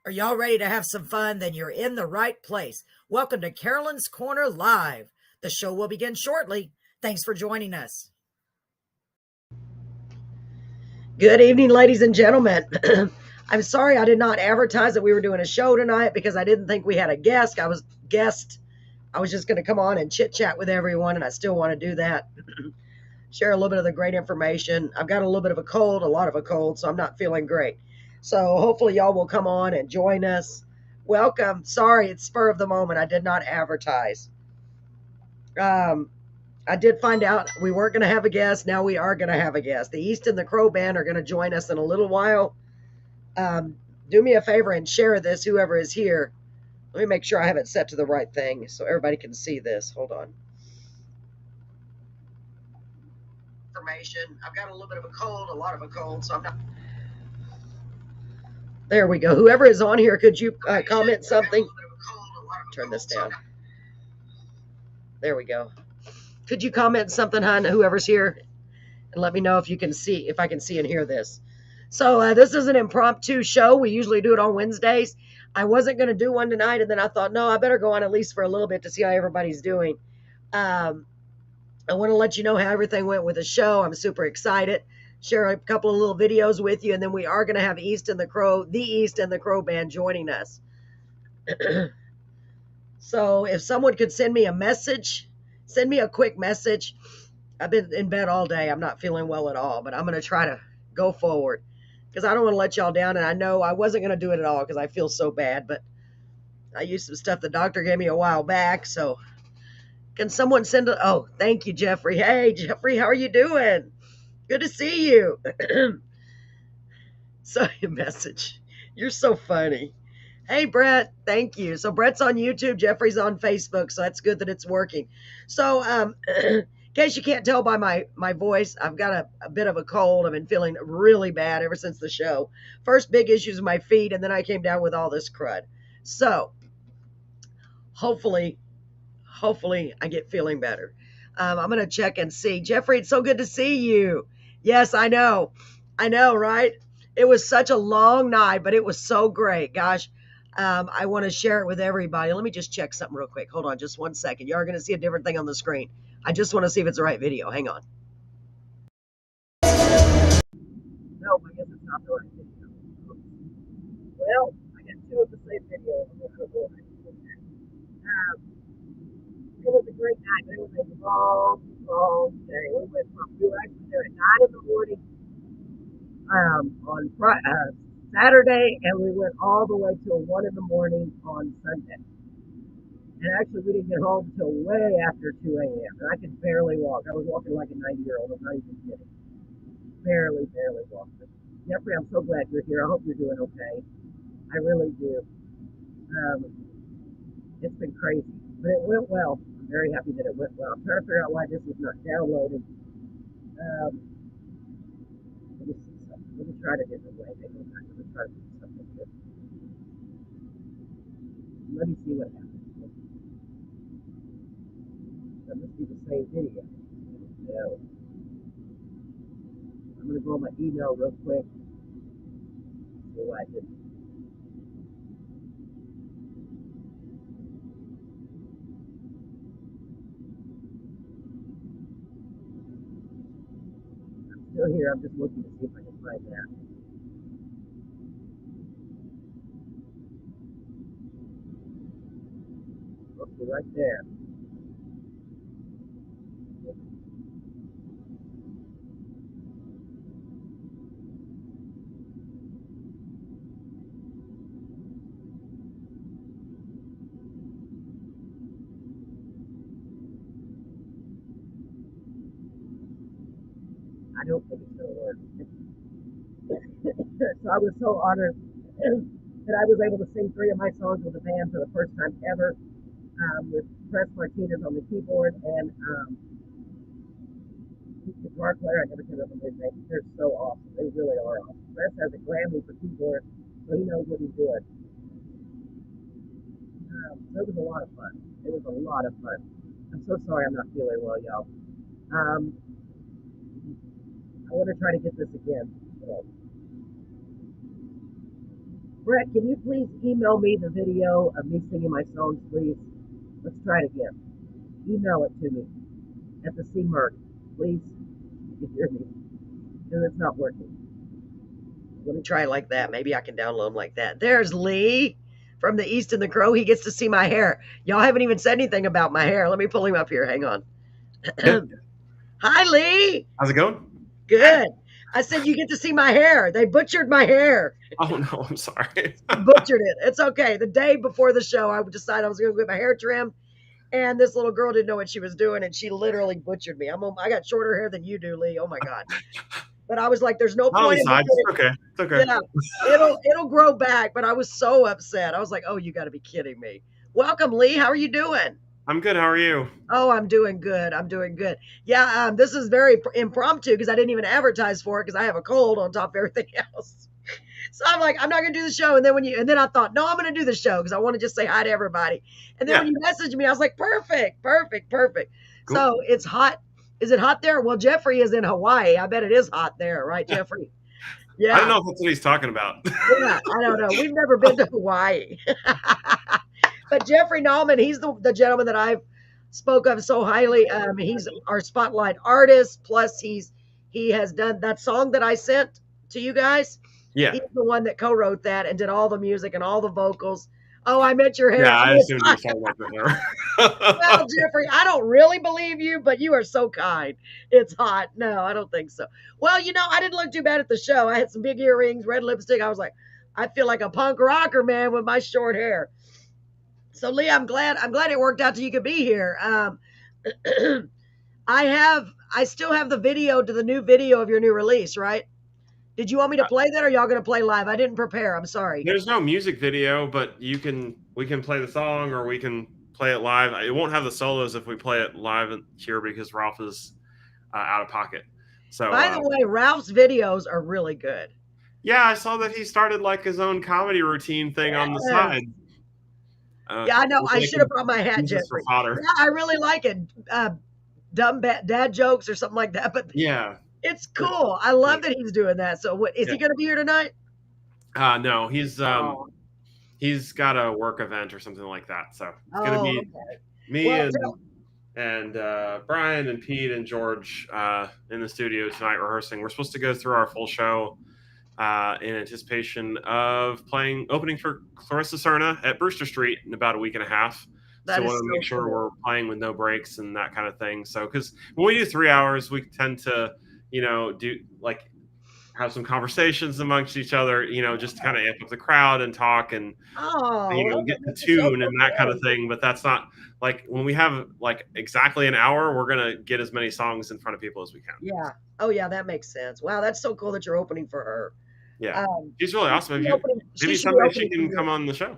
Are y'all ready to have some fun? Then you're in the right place. Welcome to Carolyn's Corner Live. The show will begin shortly. Thanks for joining us. Good evening, ladies and gentlemen. I'm sorry I did not advertise that we were doing a show tonight because I didn't think we had a guest. I was just going to come on and chit chat with everyone, and I still want to do that. Share a little bit of the great information. I've got a little bit of a cold, a lot of a cold, so I'm not feeling great. So hopefully y'all will come on and join us. Welcome. Sorry, it's spur of the moment. I did not advertise. I did find out we weren't going to have a guest. Now we are going to have a guest. The East and the Crow Band are going to join us in a little while. Do me a favor and share this, whoever is here. Let me make sure I have it set to the right thing so everybody can see this. Hold on. Information. I've got a little bit of a cold, a lot of a cold, so I'm not. There we go. Whoever is on here, could you comment something? Turn this down. There we go. Could you comment something, hon, whoever's here, and let me know if you can see, if I can see and hear this. So this is an impromptu show. We usually do it on Wednesdays. I wasn't going to do one tonight, and then I thought, no, I better go on at least for a little bit to see how everybody's doing. I want to let you know how everything went with the show. I'm super excited. Share a couple of little videos with you, and then we are going to have the East and the Crow Band joining us. So if someone could send me a message, send me a quick message. I've been in bed all day. I'm not feeling well at all, but I'm going to try to go forward because I don't want to let y'all down. And I know I wasn't going to do it at all because I feel so bad, but I used some stuff the doctor gave me a while back. So can someone send a, oh, thank you, Jeffrey. Hey, Jeffrey, how are you doing? Good to see you. So your message. You're so funny. Hey, Brett, thank you. So Brett's on YouTube, Jeffrey's on Facebook, so that's good that it's working. So in case you can't tell by my voice, I've got a bit of a cold. I've been feeling really bad ever since the show. First big issues with my feet, and then I came down with all this crud. So hopefully I get feeling better. I'm going to check and see. Jeffrey, it's so good to see you. Yes, I know, right? It was such a long night, but it was so great. Gosh, I want to share it with everybody. Let me just check something real quick. Hold on just 1 second. You are going to see a different thing on the screen. I just want to see if it's the right video. Hang on. No, I guess it's not the right video. Well, I got two of the same video. It was a great night, but it was a long day. We were actually there at 9 in the morning on Saturday, and we went all the way till 1 in the morning on Sunday. And actually, we didn't get home till way after 2 a.m. And I could barely walk. I was walking like a 90-year-old. I'm not even kidding. Barely walking. Jeffrey, I'm so glad you're here. I hope you're doing okay. I really do. It's been crazy, but it went well. I'm very happy that it went well. I'm trying to figure out why this is not downloaded. Let me see something. Let me try it a different way. Maybe I'm going to try to do something here. Let me see what happens. That must be the same video. No. I'm going to go on my email real quick. See what I did. I'm still here. I'm just looking to see if I can find that. Okay, right there. I don't think it's going to work. So I was so honored that I was able to sing 3 of my songs with the band for the first time ever, with Press Martinez on the keyboard and guitar player. I never can remember his name. They're so awesome. They really are awesome. Press has a Grammy for keyboard, so he knows what he's doing. So it was a lot of fun. It was a lot of fun. I'm so sorry I'm not feeling well, y'all. I want to try to get this again. So Brett, can you please email me the video of me singing my songs, please? Let's try it again. Email it to me at the C Merc, please. You hear me? And it's not working. Let me try it like that. Maybe I can download them like that. There's Lee from the East and the Crow. He gets to see my hair. Y'all haven't even said anything about my hair. Let me pull him up here. Hang on. Yeah. Hi, Lee. How's it going? Good. I said you get to see my hair. They butchered my hair. Oh no, I'm sorry. Butchered it. It's okay. The day before the show, I decided I was going to get my hair trimmed, and this little girl didn't know what she was doing, and she literally butchered me. I got shorter hair than you do, Lee. Oh my god. But I was like, "There's no Not on point the in side. me It's okay. It's okay. Yeah, it'll grow back." But I was so upset. I was like, "Oh, you got to be kidding me!" Welcome, Lee. How are you doing? I'm good. How are you? Oh, I'm doing good. I'm doing good. Yeah, this is very impromptu because I didn't even advertise for it because I have a cold on top of everything else. So I'm like, I'm not gonna do the show. And then I thought, no, I'm gonna do the show because I want to just say hi to everybody. And then Yeah. when you messaged me, I was like, perfect, perfect, perfect. Cool. So it's hot. Is it hot there? Well, Jeffrey is in Hawaii. I bet it is hot there, right, Jeffrey? Yeah. I don't know if that's what he's talking about. Yeah, I don't know. We've never been to Hawaii. But Jeffrey Nallman, he's the gentleman that I've spoke of so highly. He's our spotlight artist. Plus, he has done that song that I sent to you guys. Yeah. He's the one that co-wrote that and did all the music and all the vocals. Oh, I met your hair. Yeah, I assumed you were talking about the hair. Well, Jeffrey, I don't really believe you, but you are so kind. It's hot. No, I don't think so. Well, I didn't look too bad at the show. I had some big earrings, red lipstick. I was like, I feel like a punk rocker, man, with my short hair. So, Lee, I'm glad it worked out till you could be here. I still have the video to the new video of your new release, right? Did you want me to play that, or y'all gonna play live? I didn't prepare. I'm sorry. There's no music video, but we can play the song or we can play it live. It won't have the solos if we play it live here because Ralph is out of pocket. So by the way, Ralph's videos are really good. Yeah, I saw that he started like his own comedy routine thing on the side. Yeah, I know. I should have brought my hat, Jeffrey. Yeah, I really like it. Dumb dad jokes or something like that. But yeah, it's cool. I love that he's doing that. So, is he going to be here tonight? No, he's got a work event or something like that. So it's going to be me and Brian and Pete and George in the studio tonight rehearsing. We're supposed to go through our full show in anticipation of opening for Clarissa Cerna at Brewster Street in about a week and a half. So we want to make sure we're playing with no breaks and that kind of thing. So because when we do 3 hours, we tend to, do like have some conversations amongst each other, just to kind of amp up the crowd and talk and, get the tune and that kind of thing. But that's not like when we have like exactly an hour, we're going to get as many songs in front of people as we can. Yeah. Oh yeah. That makes sense. Wow. That's so cool that you're opening for her. Yeah. She's really awesome. Maybe someday she can come on the show.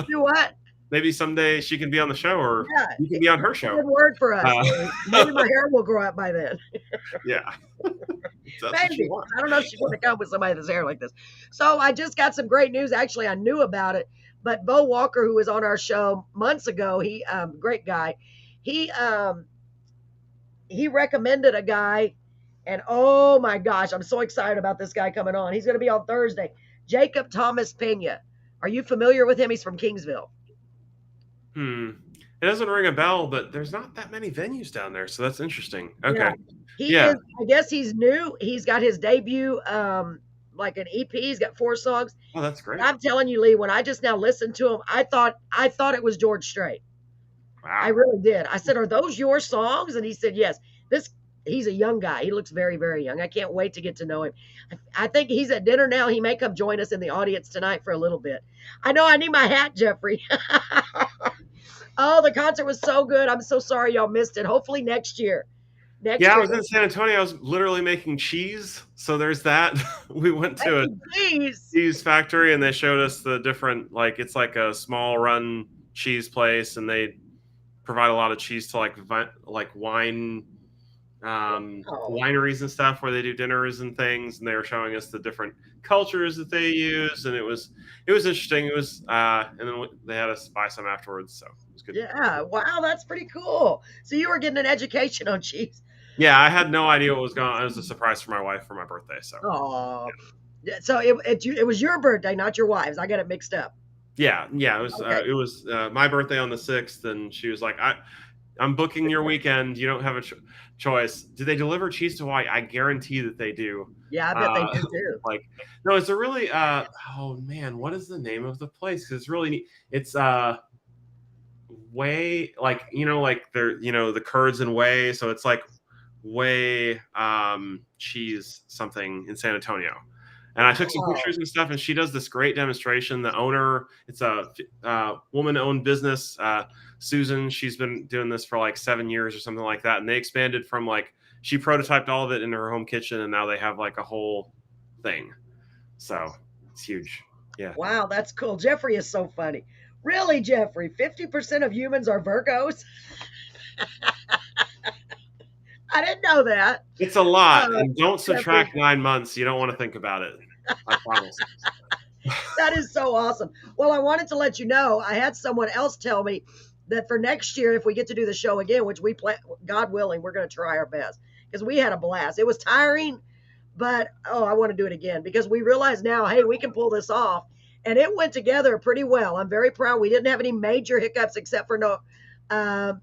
Do what? Maybe someday she can be on the show, or you can be on her show. Good word for us. Maybe my hair will grow up by then. Yeah. Maybe. I don't know if she's going to come with somebody that's hair like this. So I just got some great news. Actually, I knew about it, but Bo Walker, who was on our show months ago, he great guy. He recommended a guy, and oh my gosh, I'm so excited about this guy coming on. He's going to be on Thursday. Jacob Thomas Pena. Are you familiar with him? He's from Kingsville. It doesn't ring a bell, but there's not that many venues down there, so that's interesting. Okay. Yeah. I guess he's new. He's got his debut, like an EP. He's got 4 songs. Oh, that's great. And I'm telling you, Lee, when I just now listened to him, I thought it was George Strait. Wow. I really did. I said, "Are those your songs?" And he said, "Yes." He's a young guy. He looks very, very young. I can't wait to get to know him. I think he's at dinner now. He may come join us in the audience tonight for a little bit. I know I need my hat, Jeffrey. Oh, the concert was so good. I'm so sorry y'all missed it. Hopefully next year. I was in San Antonio. I was literally making cheese. So there's that. We went to a cheese factory and they showed us the different, like, it's like a small run cheese place and they provide a lot of cheese to like wine wineries and stuff where they do dinners and things, and they were showing us the different cultures that they use, and it was interesting. It was and then they had us buy some afterwards, so it was good. Yeah, wow, that's pretty cool. So you were getting an education on cheese. Yeah, I had no idea what was going on. It was a surprise for my wife for my birthday. So So it was your birthday, not your wife's. I got it mixed up. Yeah, Okay. it was my birthday on the 6th, and she was like, I'm booking your weekend. You don't have a choice. Do they deliver cheese to Hawaii? I guarantee that they do. Yeah, I bet they Uh, do too. like, no, it's a really oh man, what is the name of the place? Because it's really neat. It's way like like they're the curds and whey, so it's like whey cheese something in San Antonio. And I took some Wow. pictures and stuff, and she does this great demonstration. The owner, it's a woman-owned business, Susan. She's been doing this for like 7 years or something like that, and they expanded from like she prototyped all of it in her home kitchen, and now they have like a whole thing. So it's huge. Yeah. Wow, that's cool. Jeffrey is so funny. Really, Jeffrey, 50% of humans are Virgos? I didn't know that. It's a lot, Uh, and don't Jeffrey, subtract 9 months. You don't want to think about it. I promise. that is so awesome. Well, I wanted to let you know I had someone else tell me that for next year, if we get to do the show again, which we plan, God willing, we're going to try our best because we had a blast. It was tiring, but oh, I want to do it again because we realize now, hey, we can pull this off. And it went together pretty well. I'm very proud. We didn't have any major hiccups except for no, uh,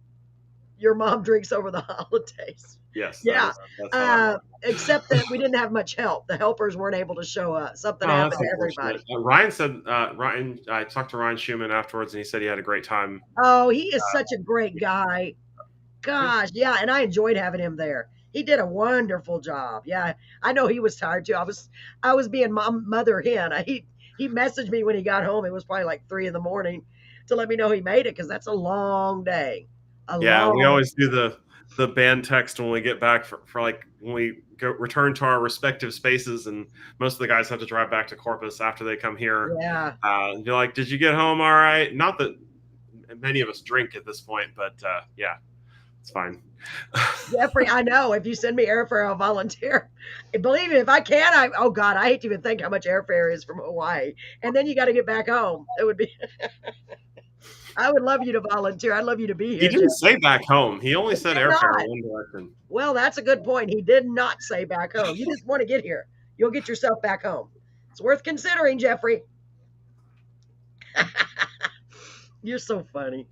your mom drinks over the holidays. Yes, Yeah. that's how that works. Except that we didn't have much help. The helpers weren't able to show up. Something Oh, that's happened to unfortunate. everybody. Ryan said Ryan. I talked to Ryan Schumann afterwards, and he said he had a great time. Oh, he is such a great Yeah, guy. good. Gosh, yeah, and I enjoyed having him there. He did a wonderful job. Yeah, I know he was tired too. I was being mother hen. He messaged me when he got home. It was probably like 3 in the morning to let me know he made it because that's a long day. A Yeah, we long. always do the band text when we get back for like when we go return to our respective spaces, and most of the guys have to drive back to Corpus after they come here. Yeah, And you're like, "Did you get home all right?" Not that many of us drink at this point, but yeah, it's fine. Jeffrey, I know. If you send me airfare, I'll volunteer. And believe me, if I can, oh God, I hate to even think how much airfare is from Hawaii. And then you got to get back home. It would be, I would love you to volunteer. I'd love you to be He here, didn't Jeff. say back home. He only He said did airfare not. one direction. Well, that's a good point. He did not say back home. You just want to get here. You'll get yourself back home. It's worth considering, Jeffrey. You're so funny.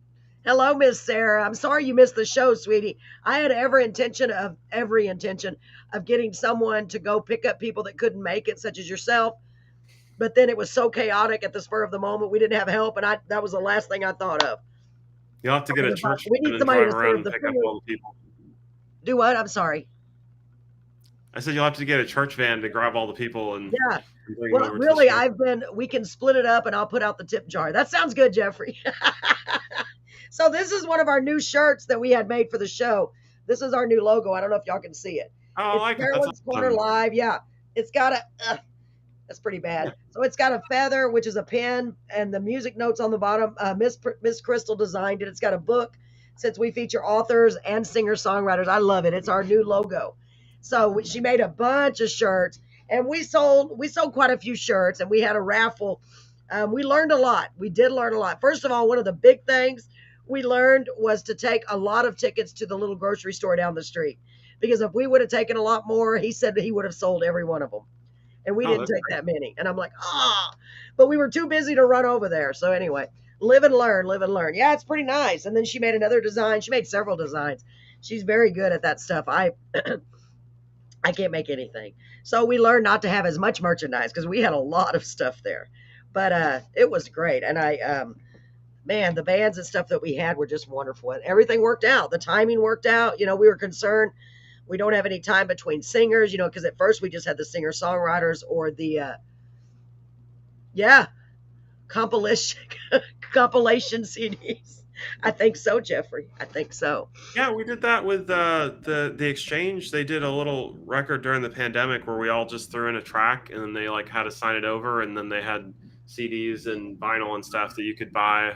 Hello, Miss Sarah. I'm sorry you missed the show, sweetie. I had every intention of getting someone to go pick up people that couldn't make it, such as yourself. But then it was so chaotic at the spur of the moment. We didn't have help, and that was the last thing I thought of. You'll have to get a church We van need and somebody drive to around serve and the pick up food. all the people. Do what? I'm sorry. I said you'll have to get a church van to grab all the people and Yeah. bring them Well, over to the really, show. we can split it up and I'll put out the tip jar. That sounds good, Jeffrey. So this is one of our new shirts that we had made for the show. This is our new logo. I don't know if y'all can see it. Oh, I It's like it. That's Carolyn's Corner awesome. Live. Yeah. It's got that's pretty Yeah. bad. So it's got a feather, which is a pen, and the music notes on the bottom. Miss Crystal designed it. It's got a book since we feature authors and singer songwriters. I love it. It's our new logo. So she made a bunch of shirts, and we sold quite a few shirts, and we had a raffle. We learned a lot. We did learn a lot. First of all, one of the big things we learned was to take a lot of tickets to the little grocery store down the street, because if we would have taken a lot more, he said that he would have sold every one of them, and we Oh, didn't that's take great. that many. And I'm like, but we were too busy to run over there. So anyway, live and learn, live and learn. Yeah, it's pretty nice. And then she made another design. She made several designs. She's very good at that stuff. I can't make anything. So we learned not to have as much merchandise because we had a lot of stuff there. But it was great. And man, the bands and stuff that we had were just wonderful. And everything worked out. The timing worked out. We were concerned we don't have any time between singers, because at first we just had the singer songwriters or the yeah, compilation compilation CDs. I think so, Jeffrey. I think so. Yeah, we did that with the exchange. They did a little record during the pandemic where we all just threw in a track, and then they like had to sign it over, and then they had CDs and vinyl and stuff that you could buy,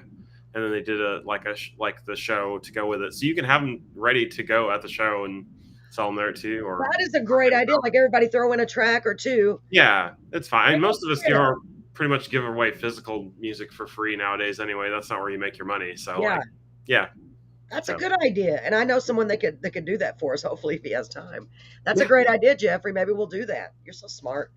and then they did like the show to go with it, so you can have them ready to go at the show and sell them there too, or That is a great idea. Like everybody throw in a track or two. yeah, it's fine. Most of us Yeah. pretty much give away physical music for free nowadays anyway. That's not where you make your money. So Yeah. like, yeah, That's a so good idea. And I know someone that could do that for us, hopefully, if he has time. That's a yeah. great idea, Jeffrey. Maybe we'll do that. You're so smart.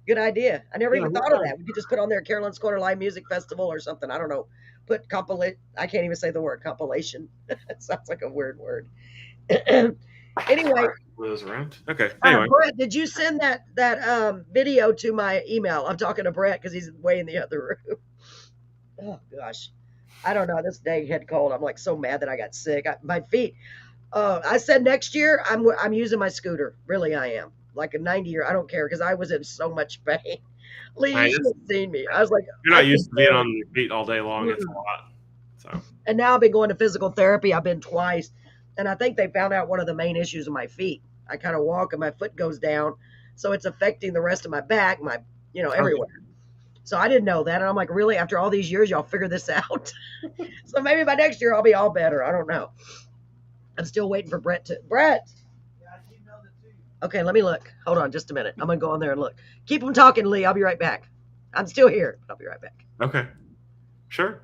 Good idea. I never Yeah, even thought of that. We could just put on there Carolyn's Corner Live Music Festival or something. I don't know. Put compilate. I can't even say the word compilation. It sounds like a weird word. Anyway, those around. Okay. Anyway, Brett, did you send that video to my email? I'm talking to Brett because he's way in the other room. Oh gosh, I don't know. This day had cold. I'm like so mad that I got sick. My feet. I said next year I'm using my scooter. Really, I am. Like a 90-year. I don't care because I was in so much pain. Lee, I you should guess have seen me. I was like, you're I not could used to being barely. on your feet all day long. It's a Mm. lot. So And now I've been going to physical therapy. I've been twice, and I think they found out one of the main issues of my feet. I kind of walk and my foot goes down, so it's affecting the rest of my back, my okay. everywhere. So I didn't know that, and I'm like, really? After all these years, y'all figure this out? So maybe by next year I'll be all better. I don't know. I'm still waiting for Brett to Brett. Okay, let me look. Hold on just a minute. I'm gonna go on there and look. Keep them talking, Lee. I'll be right back. I'm still here. I'll be right back. Okay. Sure.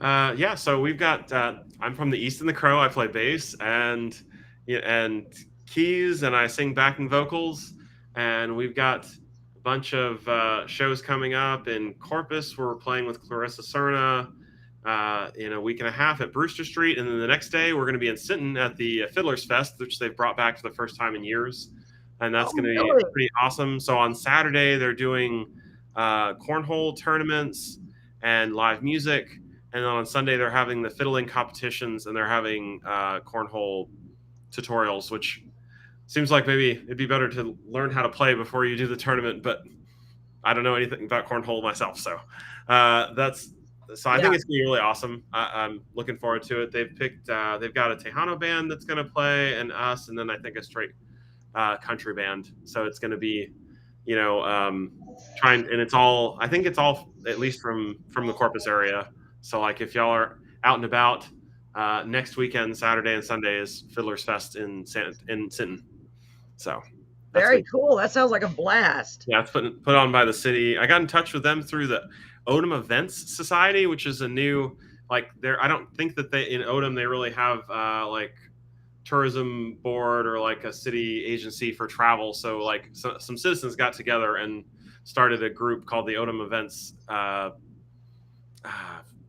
Yeah. So we've got. I'm from the East and the Crow. I play bass and and keys, and I sing backing vocals. And we've got a bunch of shows coming up in Corpus. Where we're playing with Clarissa Cerna. In a week and a half at Brewster Street, and then the next day we're going to be in Sinton at the Fiddlers Fest, which they've brought back for the first time in years, and Oh, that's going to be really? pretty awesome. So on Saturday they're doing cornhole tournaments and live music, and then on Sunday they're having the fiddling competitions and they're having cornhole tutorials, which seems like maybe it'd be better to learn how to play before you do the tournament, but I don't know anything about cornhole myself, so that's so I Yeah. think it's gonna be really awesome. I'm looking forward to it. They've got a Tejano band that's gonna play and us, and then I think a straight country band. So it's gonna be, you know, trying and it's all I think it's all at least from the Corpus area. So like if y'all are out and about, next weekend, Saturday and Sunday is Fiddlers Fest in Sinton. So that's Very gonna cool. That sounds like a blast. yeah, it's put on by the city. I got in touch with them through the Odom Events Society, which is a new like there. I don't think that they in Odom they really have like tourism board or like a city agency for travel. So like some citizens got together and started a group called the Odom Events uh,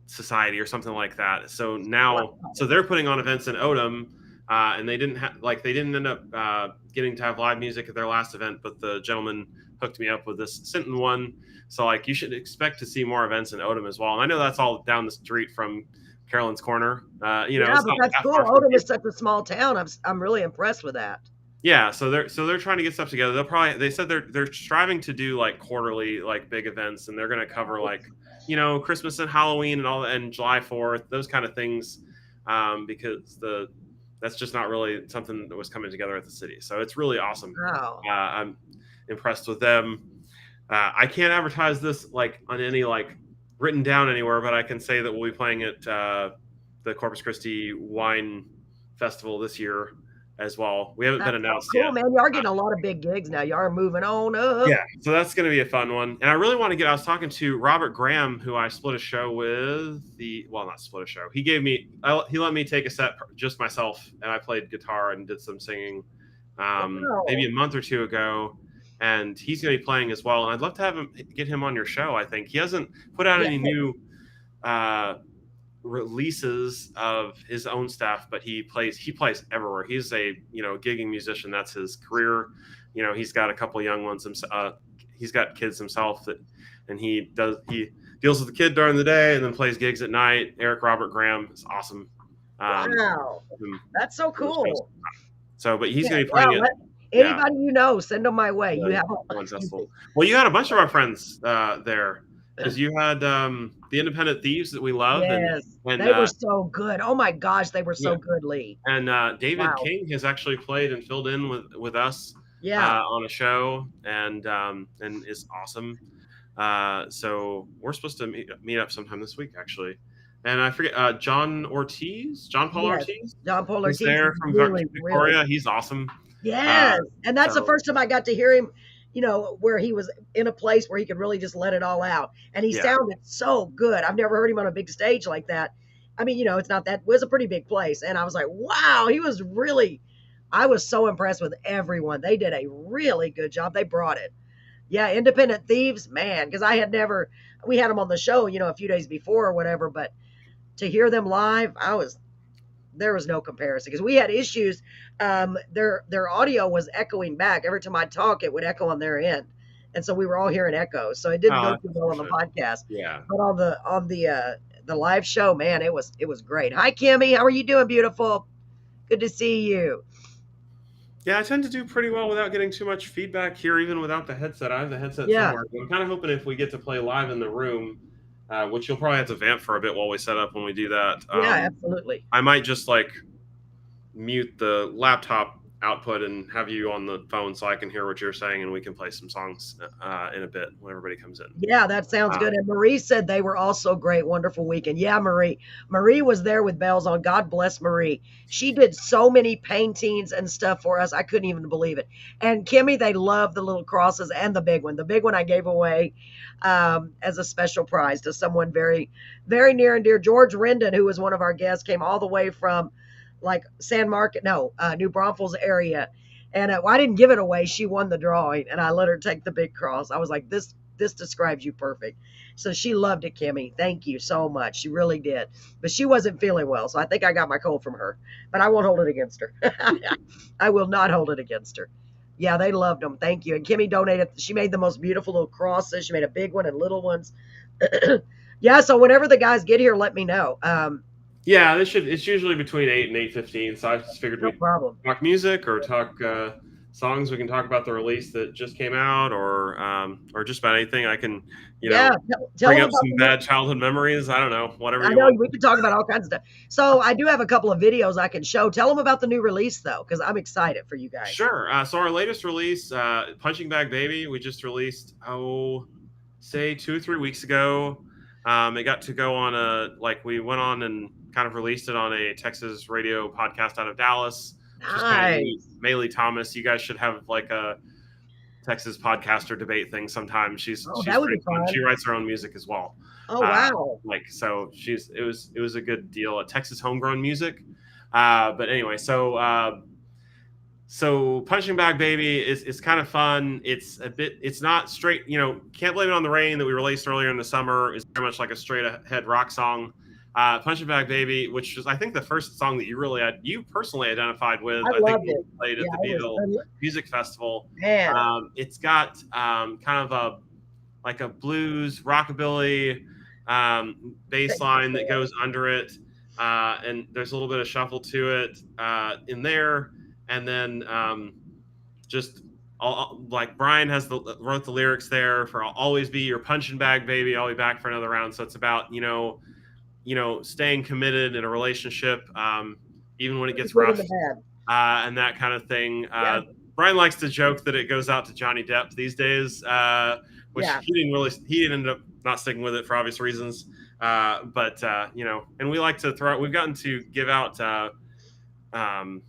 Society or something like that. So now, so they're putting on events in Odom, and they didn't have like they didn't end up getting to have live music at their last event, but the gentleman hooked me up with this Sinton one. So like you should expect to see more events in Odom as well. And I know that's all down the street from Carolyn's Corner. Yeah, It's but not that's that cool. far from Odom here. is such a small town. I'm really impressed with that. Yeah, so they're trying to get stuff together. They said they're striving to do like quarterly like big events, and they're going to cover like Christmas and Halloween and all and July 4th, those kind of things, because that's just not really something that was coming together at the city. So it's really awesome. Wow. I'm impressed with them. I can't advertise this like on any like written down anywhere, but I can say that we'll be playing at the Corpus Christi Wine Festival this year as well. We haven't been That's so announced cool, yet. man. You are getting a lot of big gigs now. You are moving on Yeah, up. so that's going to be a fun one. And I really want to get. I was talking to Robert Graham, who I split a show with. Not split a show. He let me take a set just myself, and I played guitar and did some singing, maybe Wow. a month or two ago. And he's going to be playing as well. And I'd love to get him on your show. I think he hasn't put out Yeah. any new uh, releases of his own stuff, but he plays everywhere. He's a gigging musician. That's his career. He's got a couple young ones. He's got kids himself and he deals with the kid during the day and then plays gigs at night. Eric Robert Graham is awesome. Wow. That's so cool. So, but he's Yeah. going to be Wow. playing it. Yeah, Anybody send them my way. You have excuse me. well, you had a bunch of our friends there because you had the Independent Thieves that we love, Yes. and They were so good. Oh my gosh, they were yeah, so good, Lee. and David Wow. King has actually played and filled in with us Yeah. on a show, and is awesome. So we're supposed to meet up sometime this week, actually. And I forget John Paul Yes. Ortiz, John Paul who's Ortiz there is from really, really Victoria. He's awesome. yes. And that's the So first time I got to hear him, where he was in a place where he could really just let it all out. And he yeah, sounded so good. I've never heard him on a big stage like that. I mean, it's not that it was a pretty big place. And I was like, wow, I was so impressed with everyone. They did a really good job. They brought it. Yeah, Independent Thieves, man, because I had never, we had them on the show, a few days before or whatever, but to hear them live, there was no comparison because we had issues. Their audio was echoing back every time I talk; it would echo on their end, and so we were all hearing echoes. So it didn't Oh, go that's too well on the unfortunate. podcast, Yeah. but on the live show, man, it was great. Hi, Kimmy, how are you doing, beautiful? Good to see you. Yeah, I tend to do pretty well without getting too much feedback here, even without the headset. I have the headset Yeah, somewhere. I'm kind of hoping if we get to play live in the room, which you'll probably have to vamp for a bit while we set up when we do that. yeah, absolutely. I might just like mute the laptop output and have you on the phone so I can hear what you're saying and we can play some songs in a bit when everybody comes in. Yeah, that sounds Um, good. And Marie said they were also great, wonderful weekend. Yeah, Marie. Marie was there with bells on. God bless Marie. She did so many paintings and stuff for us. I couldn't even believe it. And Kimmy, they love the little crosses and the big one. The big one I gave away as a special prize to someone very, very near and dear. George Rendon, who was one of our guests, came all the way from like San Marcos, no, New Braunfels area. And I didn't give it away. She won the drawing, and I let her take the big cross. I was like, this describes you perfect. So she loved it, Kimmy. Thank you so much. She really did. But she wasn't feeling well, so I think I got my cold from her. But I won't hold it against her. I will not hold it against her. Yeah, they loved them. Thank you. And Kimmy donated. She made the most beautiful little crosses. She made a big one and little ones. Yeah. So whenever the guys get here, let me know. yeah, it's usually between 8 and 8:15. So I just figured No we'd problem. talk music or talk songs. We can talk about the release that just came out or just about anything. I can, Yeah. Tell bring them up about some the. bad childhood memories. I don't know, whatever I you know want. we can talk about all kinds of stuff. So I do have a couple of videos I can show. Tell them about the new release though, because I'm excited for you guys. Sure. So our latest release, Punching Bag Baby, we just released, say 2 or 3 weeks ago. It got to go on we went on and kind of released it on a Texas radio podcast out of Dallas. She's kind of Nice. Maylee Thomas. You guys should have like a Texas podcaster debate thing sometime. Oh, She's that would pretty be fun. fun. She writes her own music as well. Oh, Uh, wow. so it was a good deal. Texas homegrown music. But anyway, so Punching Bag Baby is kind of fun. It's not straight, Can't Blame It on the Rain that we released earlier in the summer is very much like a straight ahead rock song. Punching Bag Baby, which was I think the first song that you personally identified with. I I think loved when it. we played at Yeah, the it was, Beeville Music Festival. man. It's got kind of a blues rockabilly bass Thank you, line that Sarah. goes under it, and there's a little bit of shuffle to it in there, and then just like Brian wrote the lyrics there for "I'll always be your punching bag, baby. I'll be back for another round." So it's about staying committed in a relationship, even when it gets Good and rough, the bad. and that kind of thing. Yeah, Brian likes to joke that it goes out to Johnny Depp these days, which yeah. he didn't end up not sticking with it for obvious reasons. But and we like to we've gotten to give out um,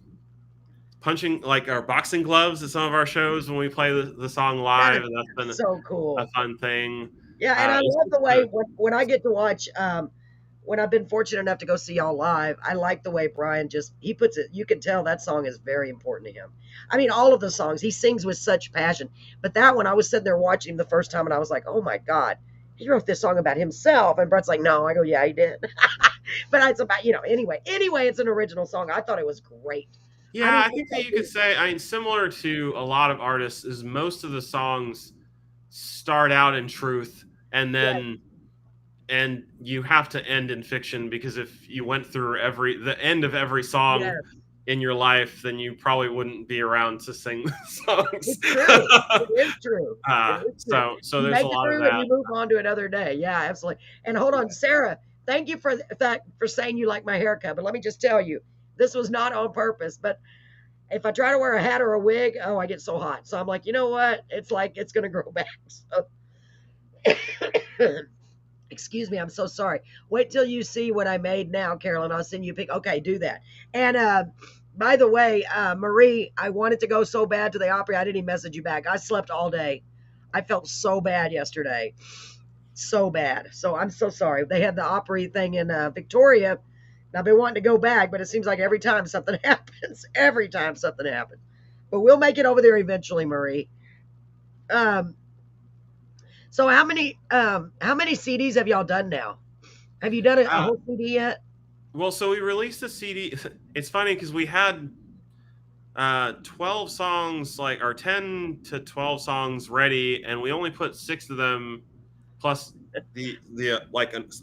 punching like our boxing gloves at some of our shows when we play the song live, That's and that's been so a cool. fun thing. Yeah, and I It's love just the way when I get to watch when I've been fortunate enough to go see y'all live, I like the way Brian just he puts it. You can tell that song is very important to him. I mean, all of the songs he sings with such passion, but that one I was sitting there watching him the first time, and I was like, oh my god, he wrote this song about himself. And Brett's like, no, I go, yeah, he did. But it's about anyway, it's an original song. I thought it was great. I Yeah, didn't I think think that that you could we, say, I mean, similar to a lot of artists, is most of the songs start out in truth and yeah, then and you have to end in fiction because if you went through the end of every song yeah, in your life, then you probably wouldn't be around to sing the songs. it's true. It is true. It is true. So You there's a make it lot of through and that. you move on to another day. Yeah, absolutely. And hold on, Sarah, thank you for that for saying you like my haircut. But let me just tell you, this was not on purpose. But if I try to wear a hat or a wig, oh, I get so hot. So I'm like, you know what? It's like it's gonna grow back. So excuse me, I'm so sorry. Wait till you see what I made now, Carolyn. I'll send you a pic. Okay, do that. And by the way, Marie, I wanted to go so bad to the Opry. I didn't even message you back. I slept all day. I felt so bad yesterday. So bad. So I'm so sorry. They had the Opry thing in Victoria. And I've been wanting to go back, but it seems like every time something happens. Every time something happens. But we'll make it over there eventually, Marie. Um, So how many CDs have y'all done now? Have you done a Uh, whole CD yet? well, so we released a CD. It's funny because we had 12 songs, like, or 10 to 12 songs ready, and we only put 6 of them plus the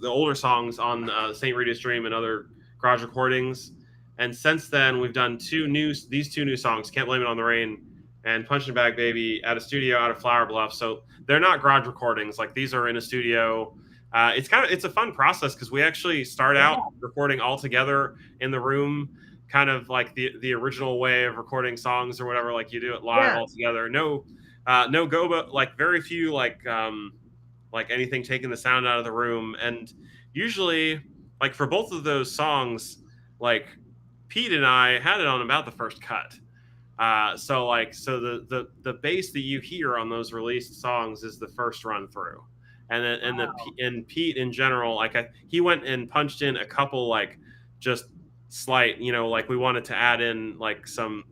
older songs on St. Rita's Dream and other garage recordings. And since then, we've done these two new songs, "Can't Blame It on the Rain" and "Punching Bag Baby," at a studio out of Flower Bluff. So they're not garage recordings; like, these are in a studio. It's a fun process because we actually start Yeah. out recording all together in the room, kind of like the original way of recording songs or whatever. Like, you do it live all together. No go, but like very few like anything taking the sound out of the room. And usually, like, for both of those songs, like, Pete and I had it on about the first cut. So the bass that you hear on those released songs is the first run through, and then and Pete in general, like, he went and punched in a couple, like, just slight, like, we wanted to add in like some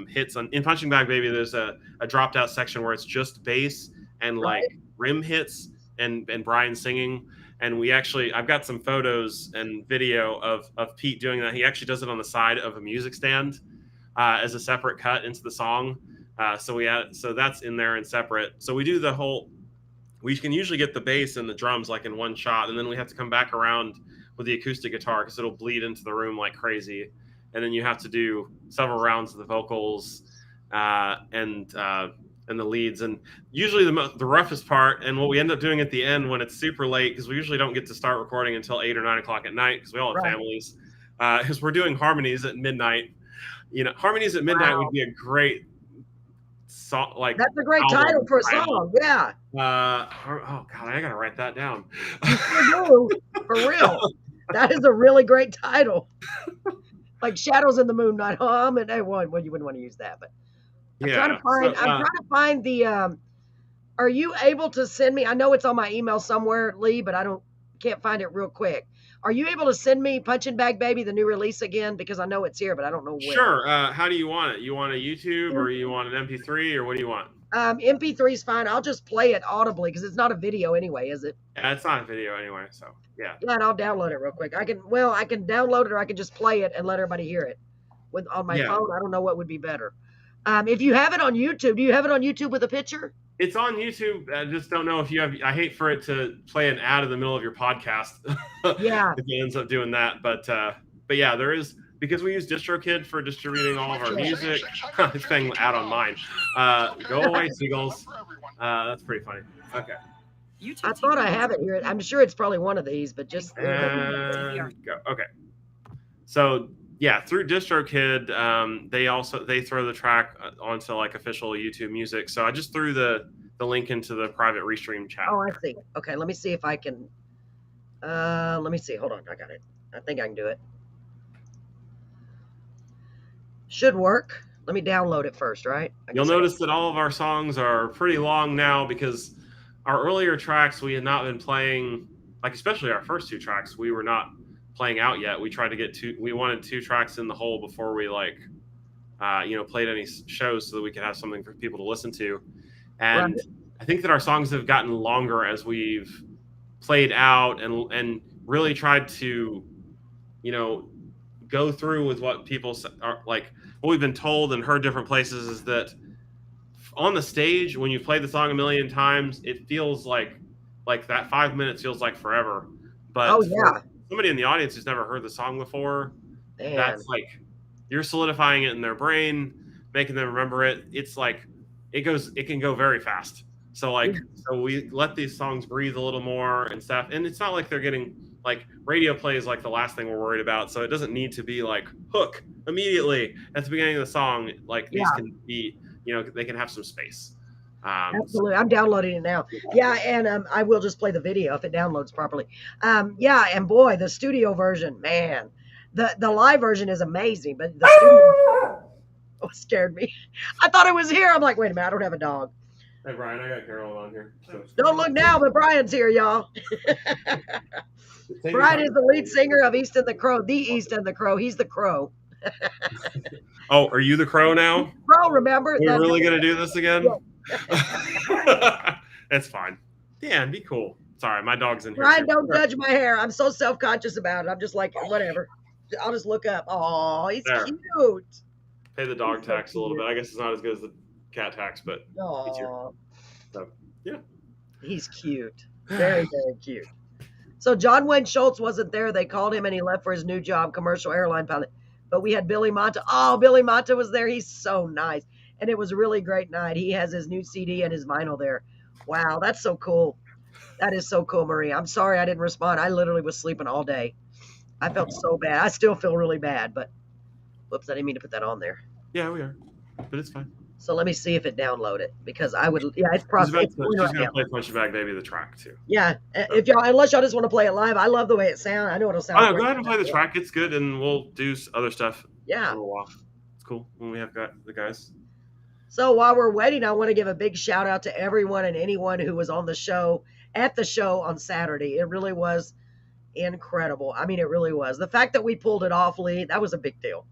hits in Punching Bag Baby. There's a dropped out section where it's just bass and like rim hits and Brian singing. And I've got some photos and video of Pete doing that. He actually does it on the side of a music stand as a separate cut into the song. So that's in there and separate. So we do the whole. We can usually get the bass and the drums like in one shot, and then we have to come back around with the acoustic guitar because it'll bleed into the room like crazy. And then you have to do several rounds of the vocals and the leads. And usually the roughest part, and what we end up doing at the end when it's super late, because we usually don't get to start recording until 8 or 9 o'clock at night because we all have families, is we're doing harmonies at midnight. Harmonies at midnight would be a great song. Like, that's a great title for a song. Yeah. Oh God, I gotta write that down. You sure do, for real. That is a really great title. Like Shadows in the Moonlight. And you wouldn't want to use that, but I'm trying to find the. Are you able to send me? I know it's on my email somewhere, Lee, but can't find it real quick. Are you able to send me Punching Bag Baby, the new release, again? Because I know it's here, but I don't know where. Sure. How do you want it? You want a YouTube or you want an MP3 or what do you want? MP3 is fine. I'll just play it audibly because it's not a video anyway, is it? Yeah, it's not a video anyway, so yeah. Yeah, and I'll download it real quick. I can download it or I can just play it and let everybody hear it on my phone. I don't know what would be better. If you have it on YouTube, do you have it on YouTube with a picture? It's on YouTube. I just don't know if you have. I hate for it to play an ad in the middle of your podcast. Yeah. If it ends up doing that, but yeah, there is, because we use DistroKid for distributing all of our music. It's playing ad on mine. Go away, seagulls. That's pretty funny. Okay. I thought I have it here. I'm sure it's probably one of these, but just go. Okay. So yeah, through DistroKid, they throw the track onto like official YouTube music. So I just threw the link into the private restream chat. Oh, I see. Okay, let me see if I can. Let me see. Hold on, I got it. I think I can do it. Should work. Let me download it first, right? You'll notice that all of our songs are pretty long now because our earlier tracks we had not been playing, like especially our first 2 tracks, we were not playing out yet. We tried to get we wanted 2 tracks in the hole before we played any shows so that we could have something for people to listen to. And I think that our songs have gotten longer as we've played out and really tried to, go through with what people are like. What we've been told and heard different places is that on the stage, when you play the song a million times, it feels like that 5 minutes feels like forever. But for somebody in the audience who's never heard the song before, that's like you're solidifying it in their brain, making them remember it. It's like it can go very fast. So so we let these songs breathe a little more and stuff. And it's not like they're getting like radio play is like the last thing we're worried about. So it doesn't need to be like hook immediately at the beginning of the song. Like these can be, they can have some space. Absolutely. I'm downloading it now. Yeah. And I will just play the video if it downloads properly. Yeah. And boy, the studio version, man, the live version is amazing, but the studio scared me. I thought it was here. I'm like, wait a minute, I don't have a dog. Hey, Brian, I got Carolyn on here. So. Don't look now, but Brian's here, y'all. Brian is the lead singer of East and the Crow, the East and the Crow. He's the Crow. Oh, are you the Crow now? Crow, remember? We're really going to do this again? Yeah. It's fine. Yeah, and be cool. Sorry, my dog's in here Brian, too. don't judge my hair. I'm so self-conscious about it. I'm just like, whatever. I'll just look up. Oh, he's There. cute. Pay the dog He's so tax a little bit. I guess it's not as good as the cat tax, but he's here. Oh, So yeah. he's cute. Very, very cute. So John Wayne Schultz wasn't there. They called him and he left for his new job, commercial airline pilot. But we had Billy Mata. Oh, Billy Mata was there. He's so nice. And it was a really great night. He has his new CD and his vinyl there. Wow, that's so cool. That is so cool, Marie. I'm sorry I didn't respond. I literally was sleeping all day. I felt so bad. I still feel really bad, but whoops, I didn't mean to put that on there. Yeah, we are. But it's fine. So let me see if it downloaded because I would, yeah, it's She's processing. going to play Punch Bag Baby the track too. Yeah, if y'all, unless y'all just want to play it live, I love the way it sounds. I know it'll sound. Oh, no, go ahead and play the track. It's good, and we'll do other stuff. Yeah, in a little while. It's cool when we have got the guys. So while we're waiting, I want to give a big shout out to everyone and anyone who was on the show at the show on Saturday. It really was incredible. I mean, it really was. The fact that we pulled it off, Lee, that was a big deal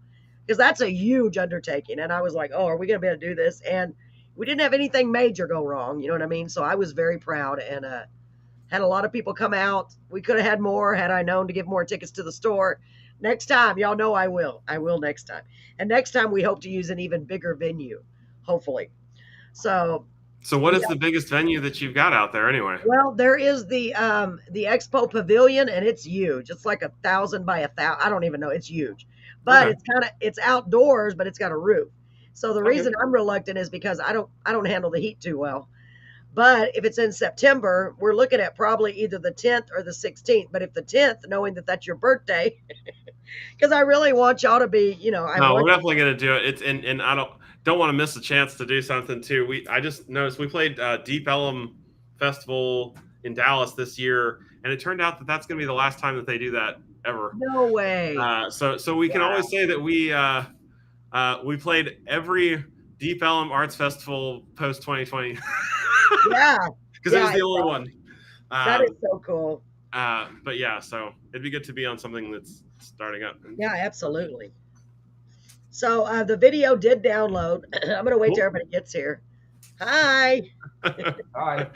because that's a huge undertaking. And I was like, oh, are we going to be able to do this? And we didn't have anything major go wrong. You know what I mean? So I was very proud and had a lot of people come out. We could have had more had I known to give more tickets to the store. Next time, y'all know I will. I will next time. And next time we hope to use an even bigger venue, hopefully. So what is the biggest venue that you've got out there anyway? Well, there is the Expo Pavilion, and it's huge. It's like 1,000 by 1,000. I don't even know. It's huge, but it's outdoors, but it's got a roof. So the reason I'm reluctant is because I don't handle the heat too well. But if it's in September, we're looking at probably either the 10th or the 16th. But if the 10th, knowing that that's your birthday, because I really want y'all to be, we're definitely going to do it. It's and I don't want to miss a chance to do something too. I just noticed we played Deep Ellum Festival in Dallas this year, and it turned out that that's going to be the last time that they do that ever. No way. So we can always say that we played every Deep Ellum Arts Festival post 2020. Yeah, because it was the only one. That is so cool. But yeah, so it'd be good to be on something that's starting up. Yeah, absolutely. So the video did download. I'm going to wait till everybody gets here. Hi. Hi.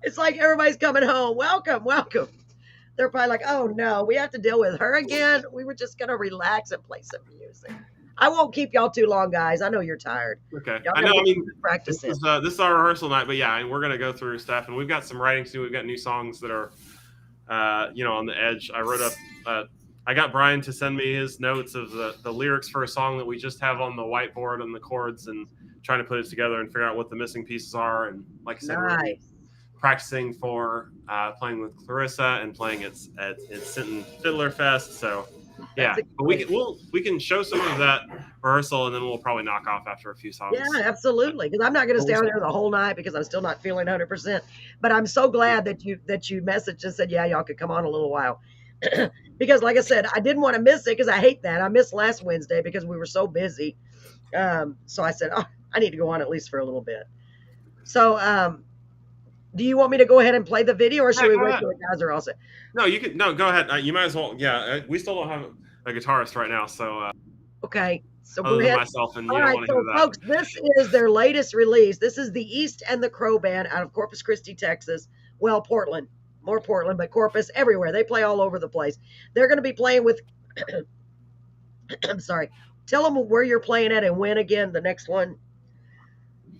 It's like everybody's coming home. Welcome, welcome. They're probably like, oh no, we have to deal with her again. We were just going to relax and play some music. I won't keep y'all too long, guys. I know you're tired. Okay. I know. I mean, this is our rehearsal night, but yeah, and we're going to go through stuff, and we've got some writing to do. We've got new songs that are, on the edge. I wrote up. I got Brian to send me his notes of the lyrics for a song that we just have on the whiteboard and the chords, and trying to put it together and figure out what the missing pieces are. And like I said, we're practicing for playing with Clarissa and playing at Sinton Fiddler Fest. So yeah, but we can show some of that rehearsal, and then we'll probably knock off after a few songs. Yeah, absolutely. Because I'm not going to stay out there the whole night because I'm still not feeling 100%. But I'm so glad that you messaged and said, yeah, y'all could come on a little while. Because like I said, I didn't want to miss it because I hate that. I missed last Wednesday because we were so busy. So I said, oh, I need to go on at least for a little bit. So do you want me to go ahead and play the video, or should we wait till the guys are all set? No, you can. No, go ahead. You might as well. Yeah, we still don't have a guitarist right now, so. Okay, so go ahead. Myself, and you don't want to hear that. Folks, this is their latest release. This is the East and the Crow Band out of Corpus Christi, Texas. Well, Portland, more Portland, but Corpus everywhere. They play all over the place. They're going to be playing with. I'm sorry. Tell them where you're playing at and when again. The next one.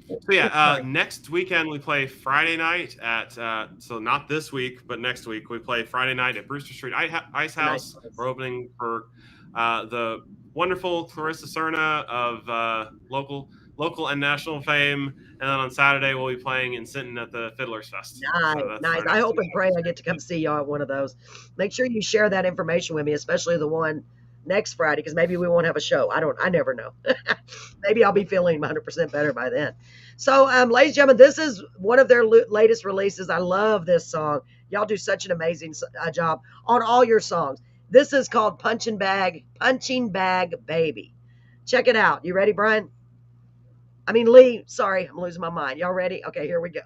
So yeah, next weekend we play Friday night at so not this week, but next week we play Friday night at Brewster Street Ice House. Nice. We're opening for the wonderful Clarissa Cerna of local and national fame, and then on Saturday we'll be playing in Sinton at the Fiddlers Fest. Nice, so nice. I hope and pray I get to come see y'all at one of those. Make sure you share that information with me, especially the one next Friday, because maybe we won't have a show. I never know. Maybe I'll be feeling 100% better by then. So, ladies and gentlemen, this is one of their latest releases. I love this song. Y'all do such an amazing job on all your songs. This is called Punching Bag Baby. Check it out. You ready, Brian? I mean, Lee, sorry, I'm losing my mind. Y'all ready? Okay, here we go.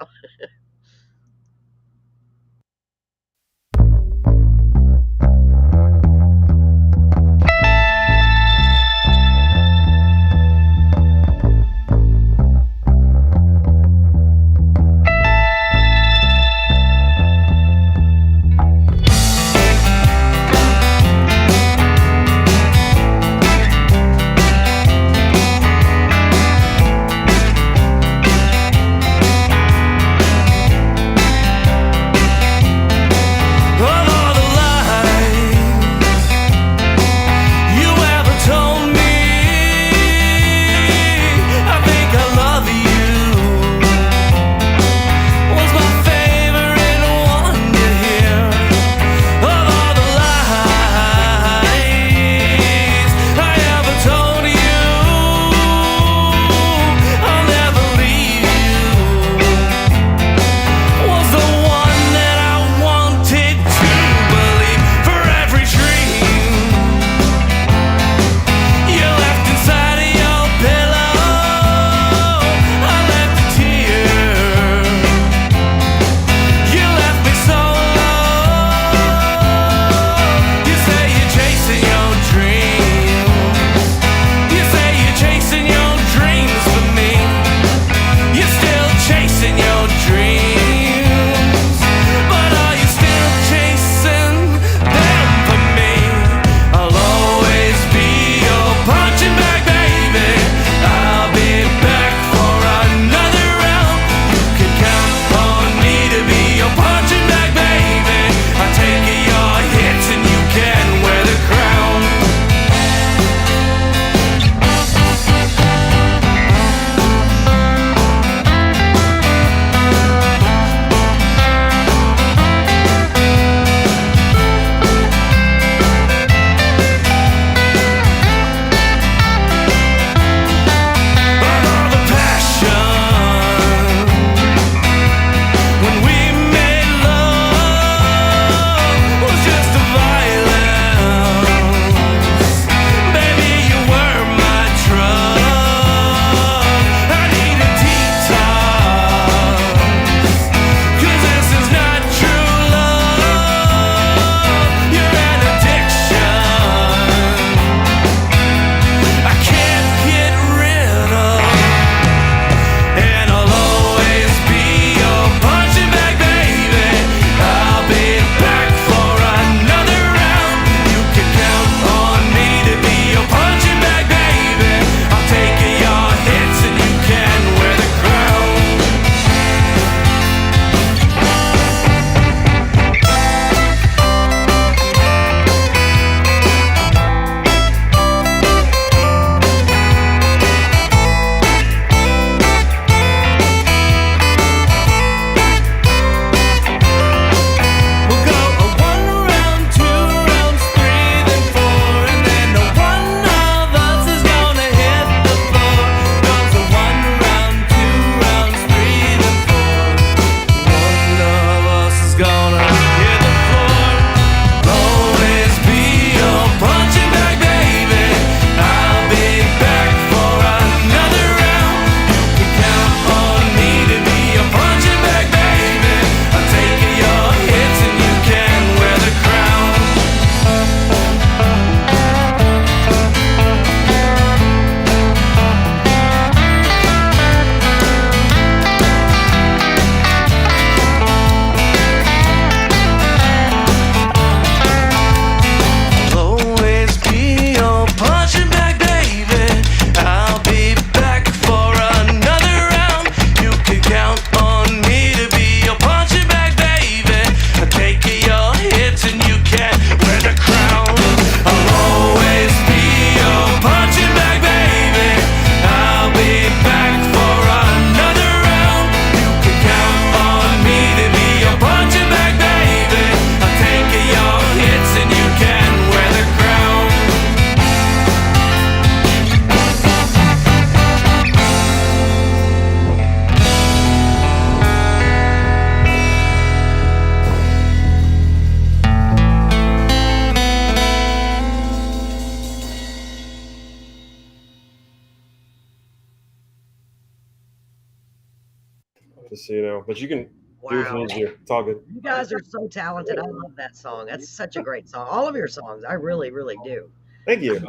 Just so you know. But you can do what you Wow. need to do. It's all good. You guys are so talented. I love that song. That's such a great song. All of your songs, I really, really do. Thank you.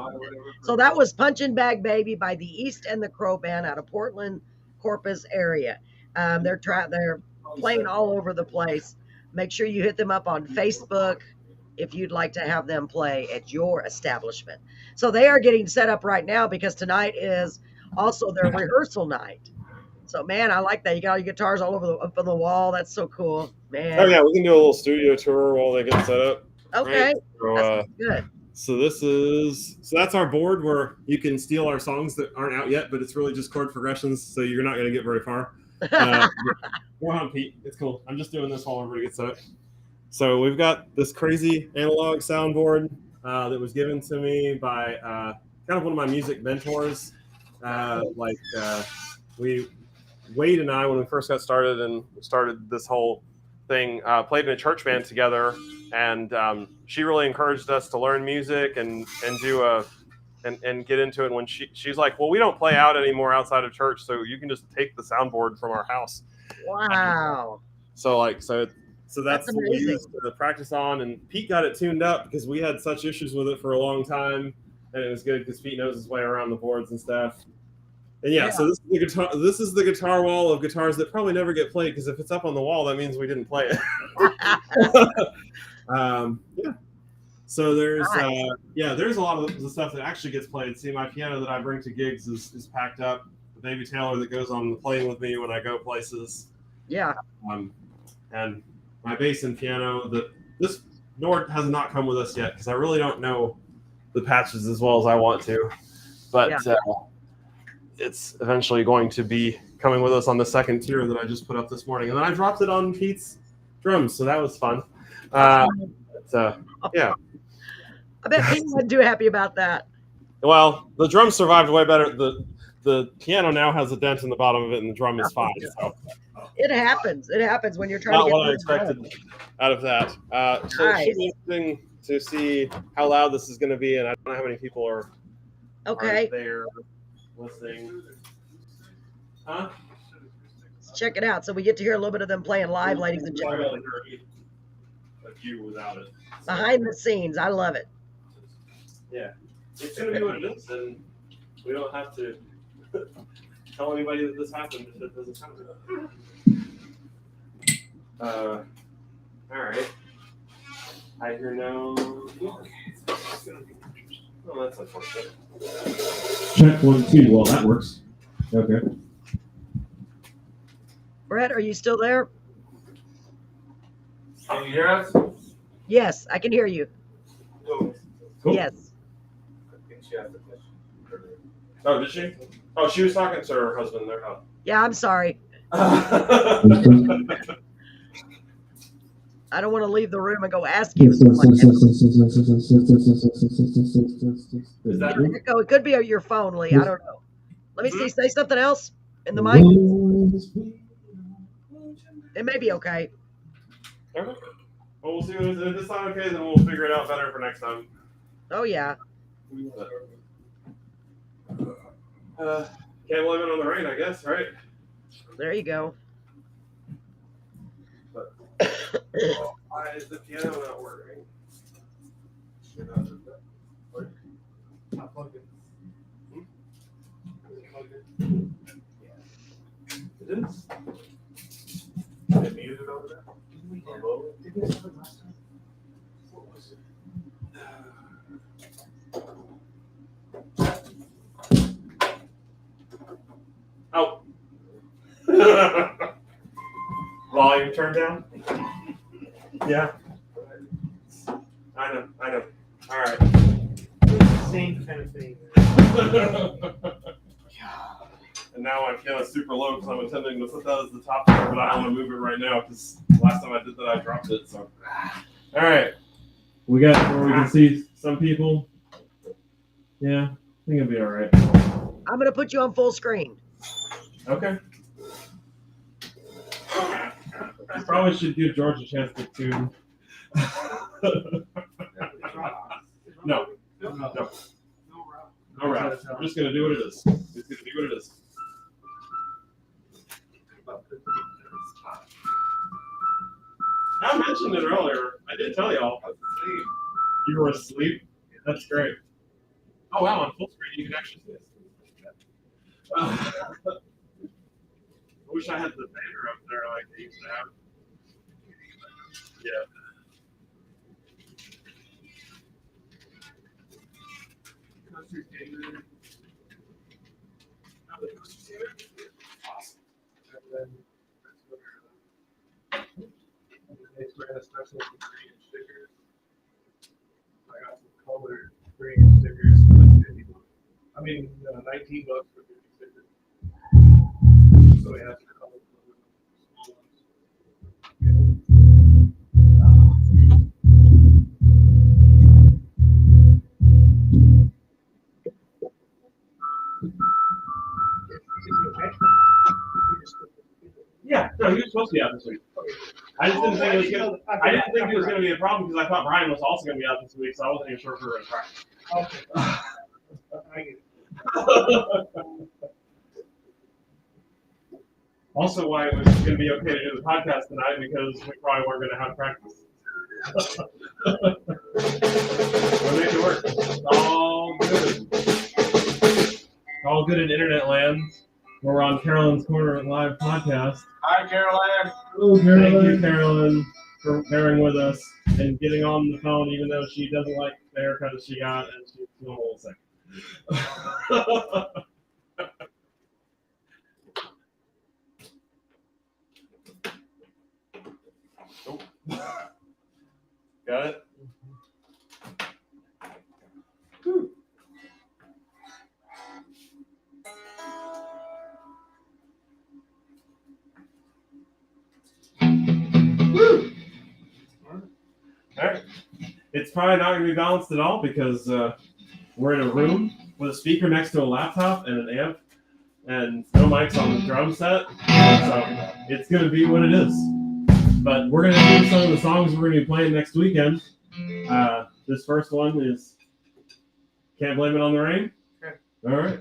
So that was Punchin' Bag Baby by the East and the Crow Band out of Portland, Corpus area. They're playing all over the place. Make sure you hit them up on Facebook if you'd like to have them play at your establishment. So they are getting set up right now because tonight is also their rehearsal night. So man, I like that. You got all your guitars all over up on the wall. That's so cool, man. Oh yeah, we can do a little studio tour while they get set up. Okay, Right? that's good. So that's our board where you can steal our songs that aren't out yet, but it's really just chord progressions, so you're not going to get very far. Go on, Pete. It's cool. I'm just doing this while everybody gets set up. So we've got this crazy analog soundboard that was given to me by kind of one of my music mentors. Wade and I, when we first got started and started this whole thing, played in a church band together, and she really encouraged us to learn music and do and get into it. When she's like, well, we don't play out anymore outside of church, so you can just take the soundboard from our house. Wow. So that's what we used to practice on, and Pete got it tuned up because we had such issues with it for a long time, and it was good because Pete knows his way around the boards and stuff. And yeah, so this is the guitar. This is the guitar wall of guitars that probably never get played because if it's up on the wall, that means we didn't play it. Yeah. So there's there's a lot of the stuff that actually gets played. See, my piano that I bring to gigs is packed up. The baby Taylor that goes on the plane with me when I go places. Yeah. And my bass and piano. This Nord has not come with us yet because I really don't know the patches as well as I want to, but. Yeah. It's eventually going to be coming with us on the second tier that I just put up this morning. And then I dropped it on Pete's drums, so that was fun. Yeah. I bet Pete wasn't too happy about that. Well, the drums survived way better. The piano now has a dent in the bottom of it, and the drum is fine. So. It happens. It happens when you're trying to get what I expected out of that. So nice. It should be interesting to see how loud this is going to be, and I don't know how many people are there. Listening. Huh? Let's check it out. So we get to hear a little bit of them playing live, ladies and gentlemen. A few without it. Behind the scenes. I love it. Yeah. It's going to be what it is, and we don't have to tell anybody that this happened if it doesn't happen. All right. I hear no. Oh, that's unfortunate. Check 1, 2. Well, that works. Okay. Brett, are you still there? Can you hear us? Yes, I can hear you. Cool. Yes. I think she asked a question. Oh, did she? Oh, she was talking to her husband there. Oh. Yeah, I'm sorry. I don't want to leave the room and go ask you. It could be your phone, Lee. I don't know. Let me see. Say something else in the mic. It may be okay. Okay. Well, we'll see. If it's not okay, then we'll figure it out better for next time. Oh, yeah. Can't blame it on the rain, I guess, right? There you go. Why is the piano not working? Not plugged in. It is? Is it muted over there? Did we have it last time? What was it? Oh. Volume turned down? Yeah. I know. All right. Same kind of thing. And now my piano's super low because I'm intending to put that as the top there, but I don't want to move it right now because last time I did that, I dropped it. So, all right. We got where we can see some people. Yeah, I think it'll be all right. I'm going to put you on full screen. Okay. I probably should give George a chance to tune. No. All right. I'm just going to do what it is. It's going to be what it is. mentioned it earlier. I did tell y'all. You were asleep? That's great. Oh, wow, on full screen, you can actually see this. I wish I had the banner up there like they used to have. Yeah. Awesome. They ran a special for green stickers. I got some colored green stickers for like $50. I mean, $19 for 50 stickers. So we have to color small ones. Yeah, no, he was supposed to be out this week. I just didn't think it was gonna. I didn't think it was gonna be a problem because I thought Brian was also gonna be out this week, so I wasn't even sure if we were gonna try. Okay. I get it. Also, why it was going to be okay to do the podcast tonight because we probably weren't going to have practice. We'll make it work. It's all good. All good in internet land. We're on Carolyn's Corner live podcast. Hi, Carolyn. Hello, Carolyn. Thank you, Carolyn, for bearing with us and getting on the phone, even though she doesn't like the haircut that she got and she's feeling a little sick. Oh. Got it? Whew. Woo. All right. It's probably not going to be balanced at all because we're in a room with a speaker next to a laptop and an amp and no mics on the drum set. So it's going to be what it is. But we're going to do some of the songs we're going to be playing next weekend. This first one is Can't Blame It on the Rain. Okay. All right.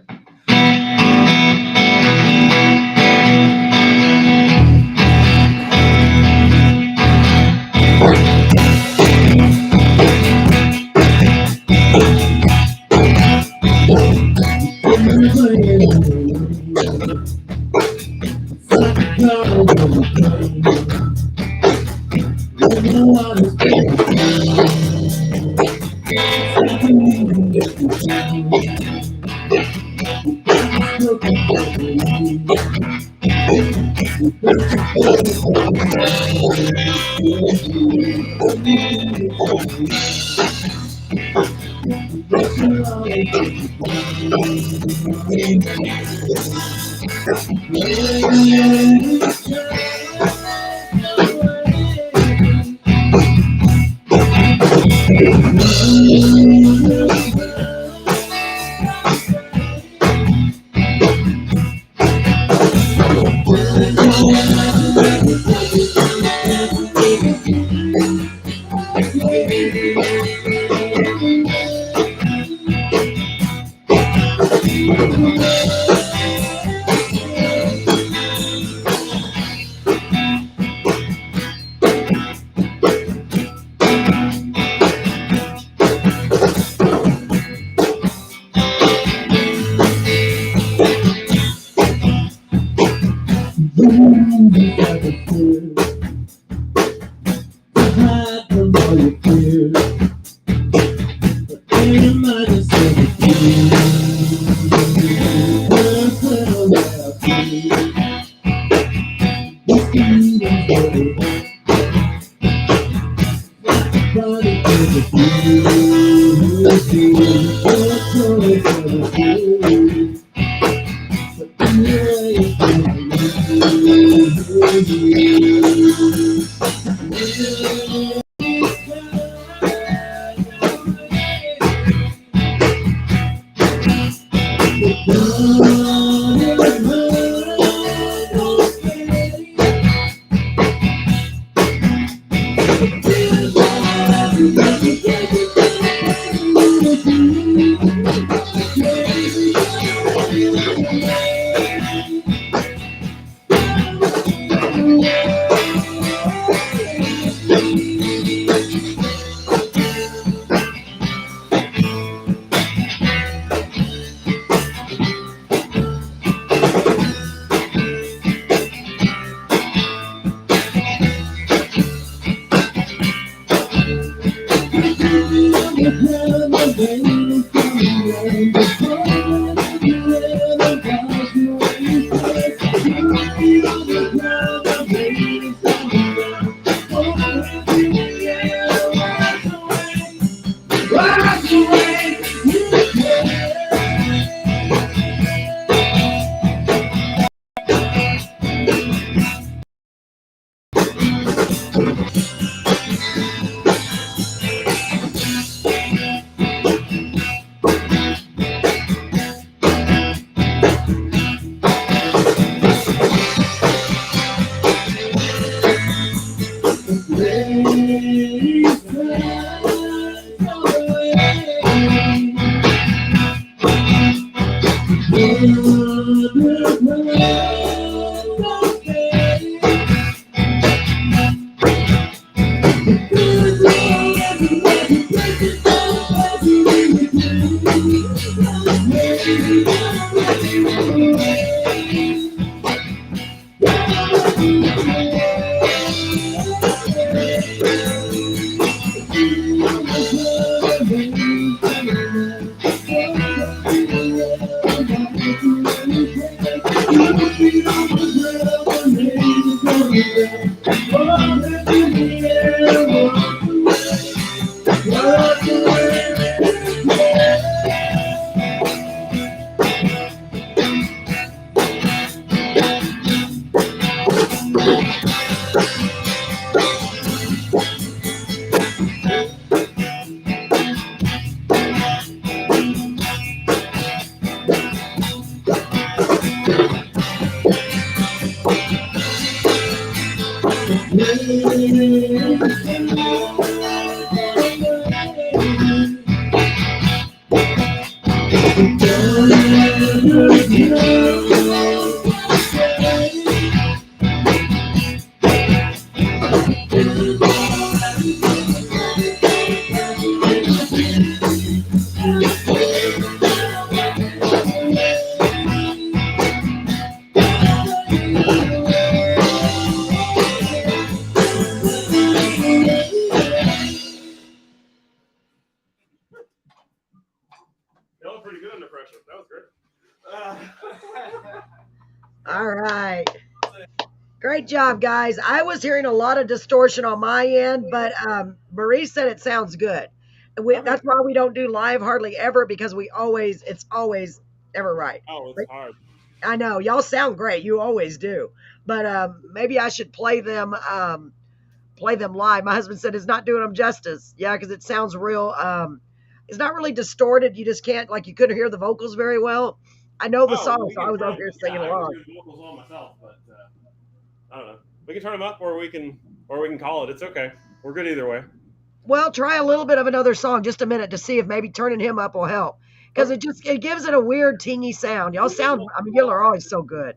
All right. Great job, guys. I was hearing a lot of distortion on my end, but Marie said it sounds good. That's why we don't do live hardly ever because it's always ever right. Oh, it's But hard. I know y'all sound great. You always do. But maybe I should play them live. My husband said it's not doing them justice. Yeah, because it sounds real. It's not really distorted. You just can't you couldn't hear the vocals very well. I know the song, so I was over here singing along. I can do vocals all myself, but I don't know. We can turn them up, or we can call it. It's okay. We're good either way. Well, try a little bit of another song, just a minute, to see if maybe turning him up will help, because it gives it a weird tingy sound. Y'all sound. I mean, y'all are always so good.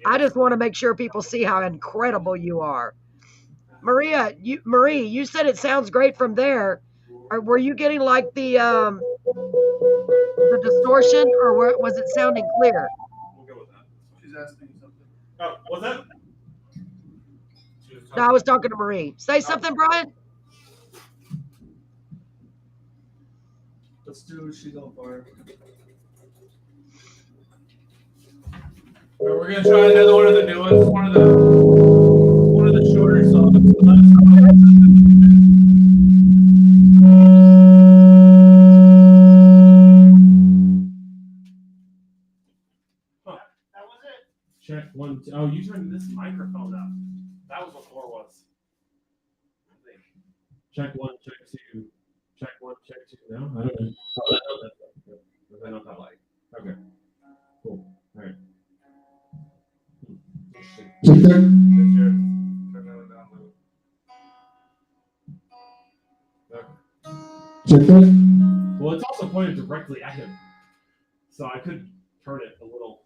I just want to make sure people see how incredible you are. Marie, you said it sounds great from there. Were you getting like the distortion, or was it sounding clear? We'll go with that. She's asking something. Oh, what's that? No, I was talking to Marie. Say something, Brian. Let's do She's on Fire. Right, we're gonna try another one of the new ones. One of the shorter songs. That was it. Check 1, 2. Oh, you turned this microphone up. That was what 4 was. Check 1, check 2. Check 1, check 2. No, I don't know. Oh, I don't that like. Okay. Cool. All right. Check that. Turn that one down a little. Okay. Check that. Well, it's also pointed directly at him, so I could turn it a little.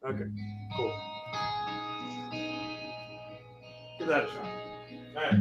Okay. Cool. Give that a shot. All right.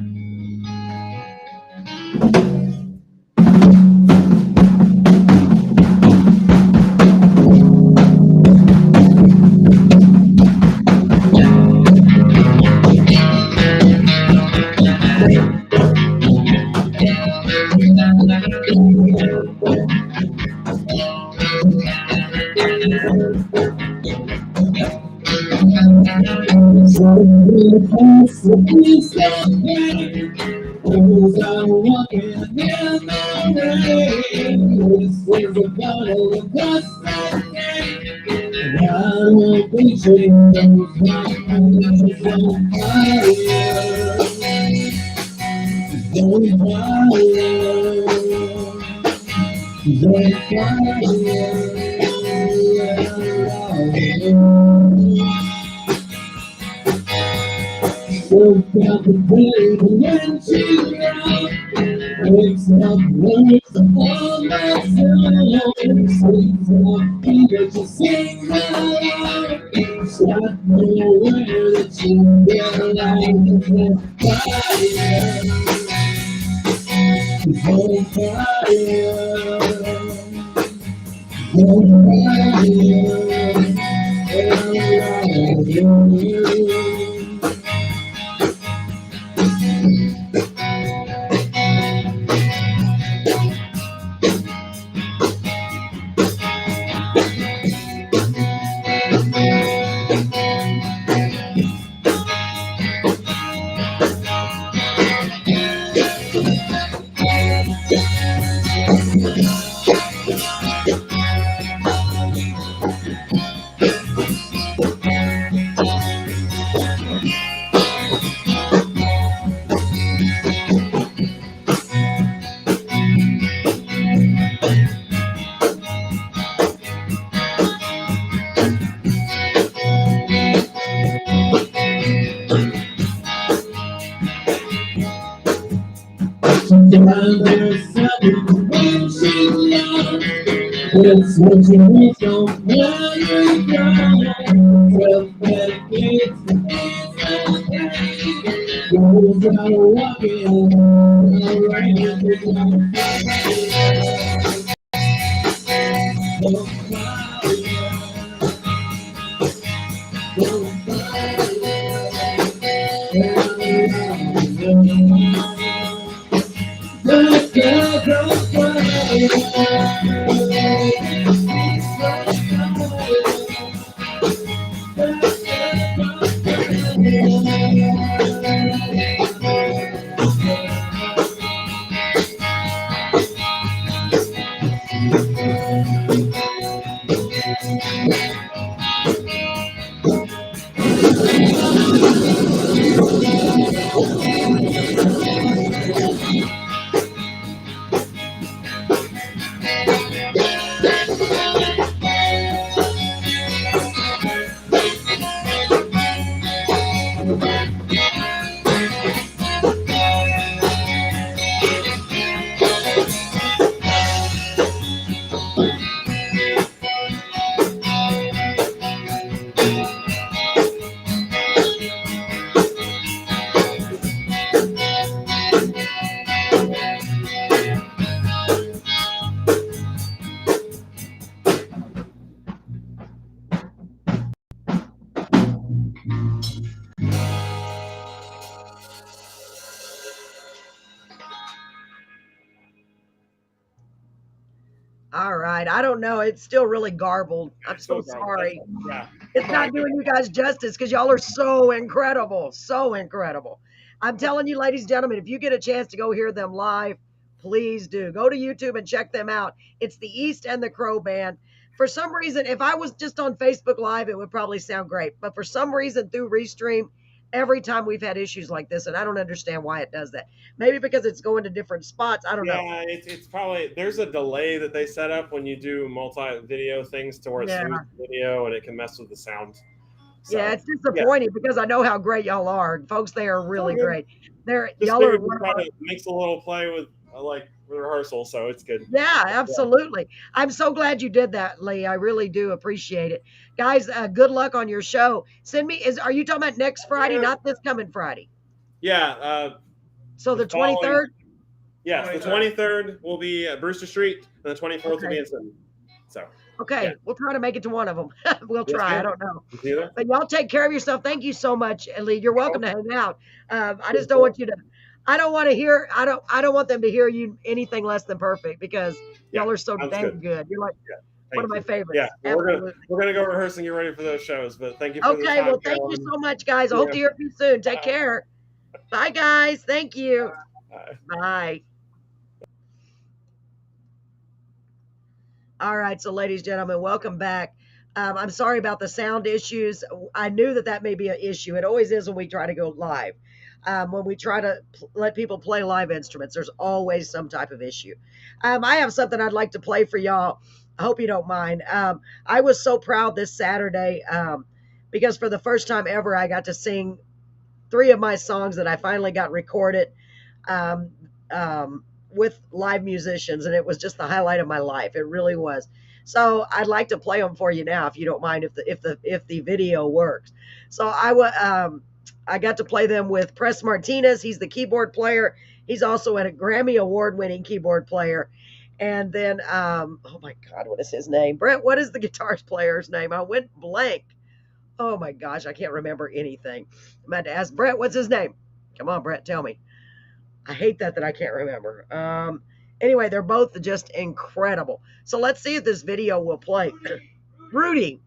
All right. I don't know. It's still really garbled. I'm so sorry. Yeah. It's not doing you guys justice because y'all are so incredible. So incredible. I'm telling you, ladies and gentlemen, if you get a chance to go hear them live, please do. Go to YouTube and check them out. It's the East and the Crow Band. For some reason, if I was just on Facebook Live, it would probably sound great. But for some reason, through Restream, every time we've had issues like this, and I don't understand why it does that. Maybe because it's going to different spots. I don't know. Yeah, it's probably there's a delay that they set up when you do multi-video things to where it's Yeah. video and it can mess with the sound. So, Yeah, it's disappointing because I know how great y'all are. Folks, they are really great. Just Y'all are figured one we of try our, to mix a little play with like rehearsal, so it's good. yeah, absolutely. I'm so glad you did that, Lee. I really do appreciate it. Guys, good luck on your show. Send me are you talking about next Friday, not this coming Friday? Yeah, So the 23rd? Yes, the 23rd will be at Brewster Street, and the 24th will be in Sydney. So, okay, yeah. we'll try to make it to one of them. We'll Yes, try. ma'am. I don't know. You But y'all take care of yourself. Thank you so much, Lee. You're welcome to hang out. I just don't want you to. I don't want to hear. I don't want them to hear you anything less than perfect because y'all are so dang good. You're like one of my favorites. Yeah, we're gonna go rehearse and get ready for those shows. But thank you for the time. Okay, well, thank you so much, guys. I hope to hear from you soon. Take care. Bye, guys. Thank you. Bye. All right, so ladies and gentlemen, welcome back. I'm sorry about the sound issues. I knew that may be an issue. It always is when we try to go live. When we try to let people play live instruments, there's always some type of issue. I have something I'd like to play for y'all. I hope you don't mind. I was so proud this Saturday because for the first time ever, I got to sing 3 of my songs that I finally got recorded um, with live musicians, and it was just the highlight of my life. It really was. So I'd like to play them for you now, if you don't mind, if the video works. So I got to play them with Press Martinez. He's the keyboard player. He's also a Grammy award-winning keyboard player. And then, oh my God, what is his name? Brett, what is the guitar player's name? I went blank. Oh my gosh, I can't remember anything. I'm about to ask Brett, what's his name? Come on, Brett, tell me. I hate that I can't remember. Anyway, they're both just incredible. So let's see if this video will play. Rudy,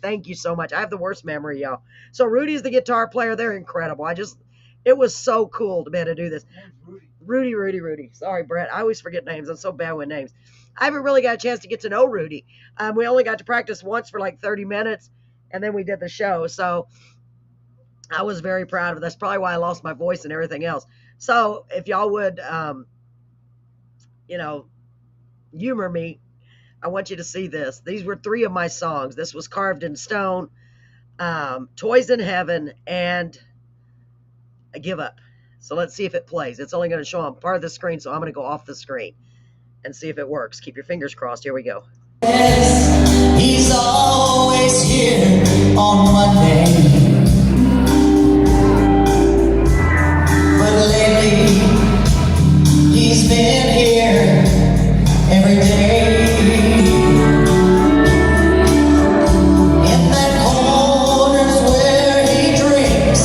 thank you so much. I have the worst memory, y'all. So Rudy's the guitar player. They're incredible. It was so cool to be able to do this. Rudy. Sorry, Brett. I always forget names. I'm so bad with names. I haven't really got a chance to get to know Rudy. We only got to practice once for like 30 minutes, and then we did the show. So I was very proud of it. That's probably why I lost my voice and everything else. So if y'all would, humor me, I want you to see this. These were 3 of my songs. This was Carved in Stone, Toys in Heaven, and I Give Up. So let's see if it plays. It's only going to show on part of the screen, so I'm going to go off the screen and see if it works. Keep your fingers crossed. Here we go. He's always here on Monday, but lately he's been here every day. In that corner's where he drinks,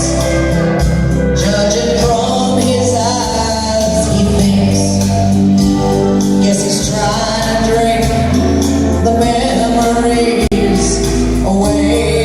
judging from his eyes, he thinks. Guess he's trying to drink the memories away.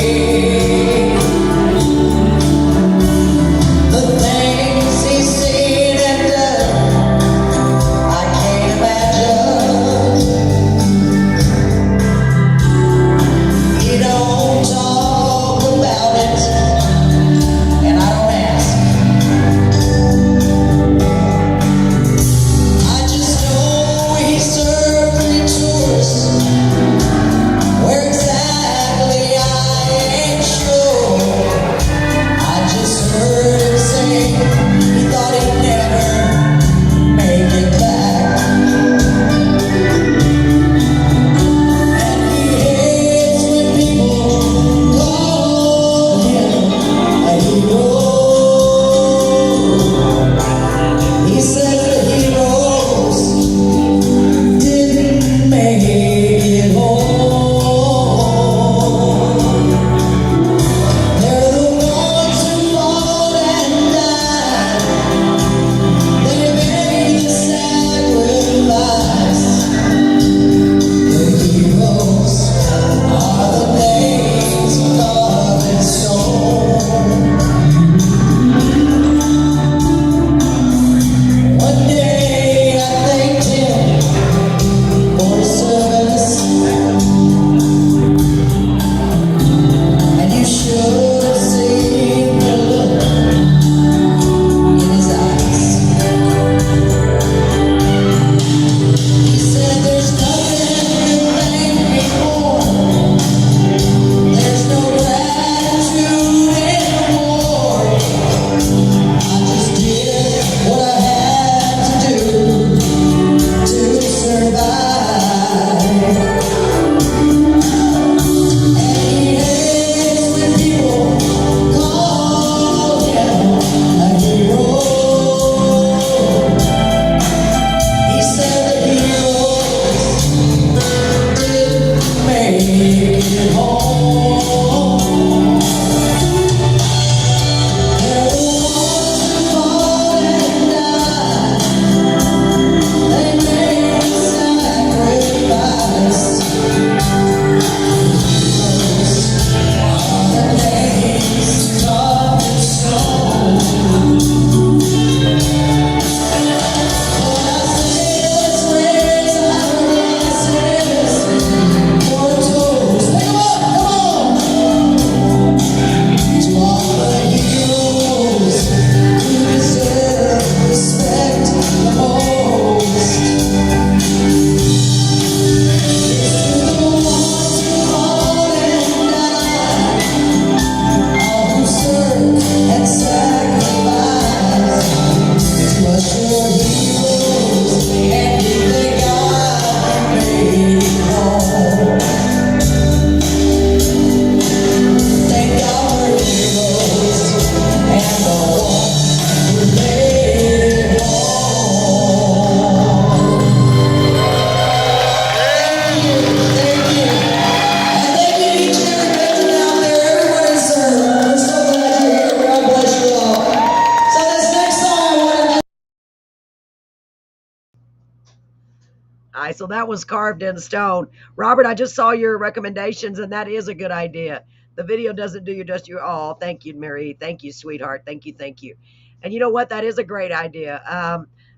All right, so that was carved in stone. Robert, I just saw your recommendations, and that is a good idea. The video doesn't do you just you. Oh, thank you, Mary. Thank you, sweetheart. Thank you, thank you. And you know what? That is a great idea.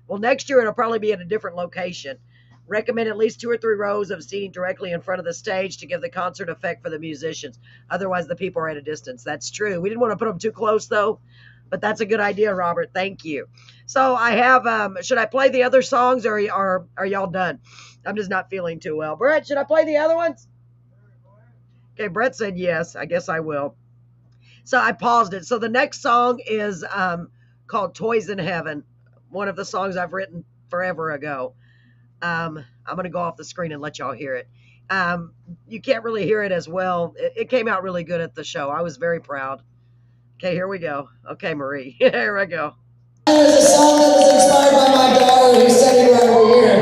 Well, next year it'll probably be at a different location. Recommend at least 2 or 3 rows of seating directly in front of the stage to give the concert effect for the musicians. Otherwise, the people are at a distance. That's true. We didn't want to put them too close, though, but that's a good idea, Robert. Thank you. So I have. Should I play the other songs, or are y'all done? I'm just not feeling too well. Brett, should I play the other ones? Okay, Brett said yes. I guess I will. So I paused it. So the next song is called "Toys in Heaven," one of the songs I've written forever ago. I'm going to go off the screen and let y'all hear it. You can't really hear it as well. It came out really good at the show. I was very proud. Okay, here we go. Okay, Marie. Here we go. There's a song that was inspired by my daughter who's sitting right over here.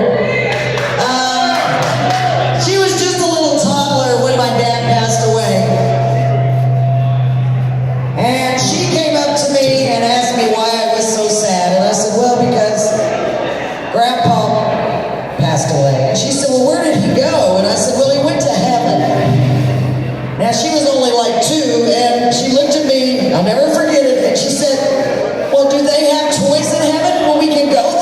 She was just a little toddler when my dad passed away. And she came up to me and asked me why I was so sad. And I said, well, because Grandpa passed away. And she said, well, where did he go? And I said, well, he went to heaven. Now, she was only like 2, and she looked at me, I'll never forget it, and she said, well, do they have toys in heaven? Well, we can go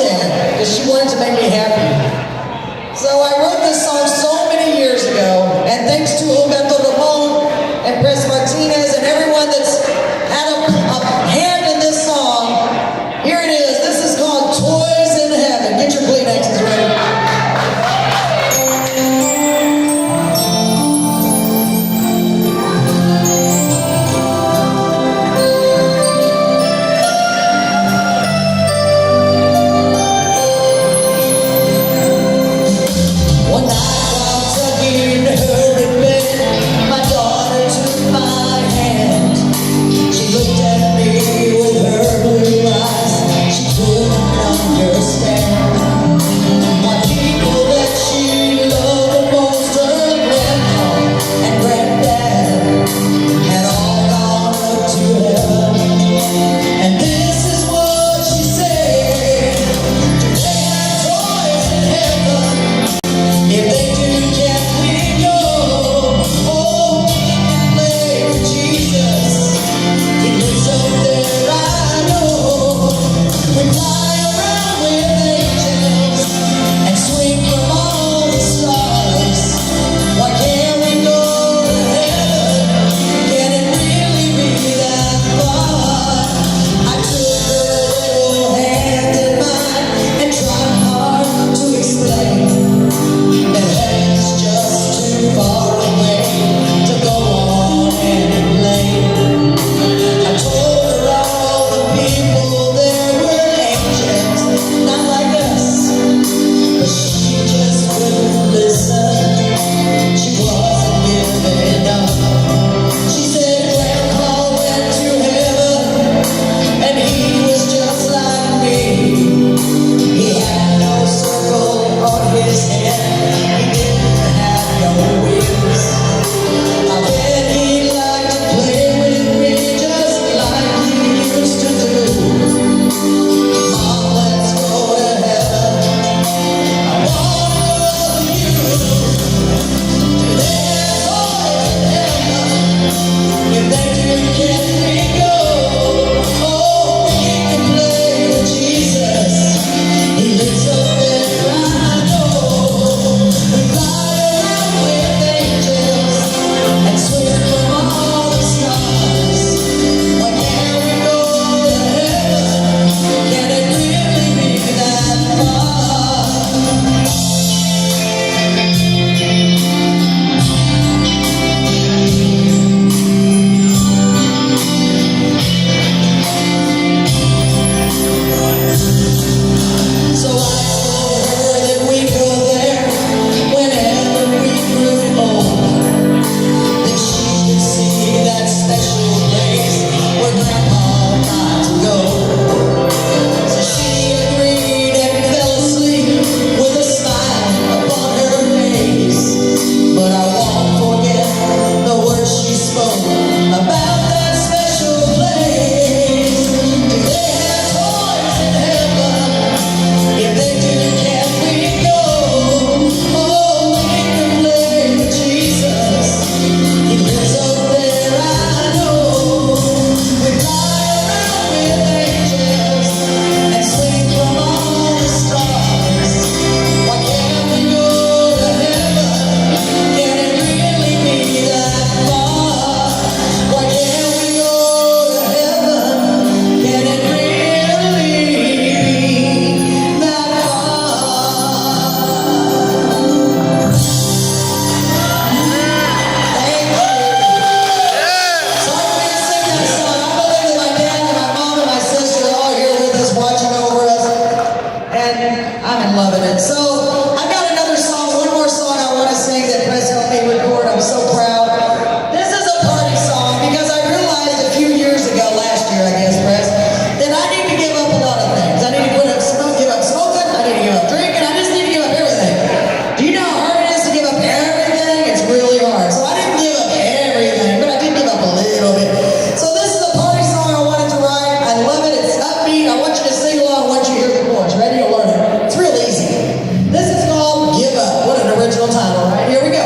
loving it. So I got another song, one more song I want to sing that Chris helped me record. I'm so proud. This is a party song because I realized a few years ago, last year I guess, Chris, that I need to give up a lot of things. I need to give up smoking, I need to give up drinking, I just need to give up everything. Do you know how hard it is to give up everything? It's really hard. So I didn't give up everything, but I did give up a little bit. So this is a party song I wanted to write. I love it. It's upbeat. I want you to sing along once you hear the chords. Ready to learn it? It's real easy. This is called Give Up. What an original title, right? Here we go.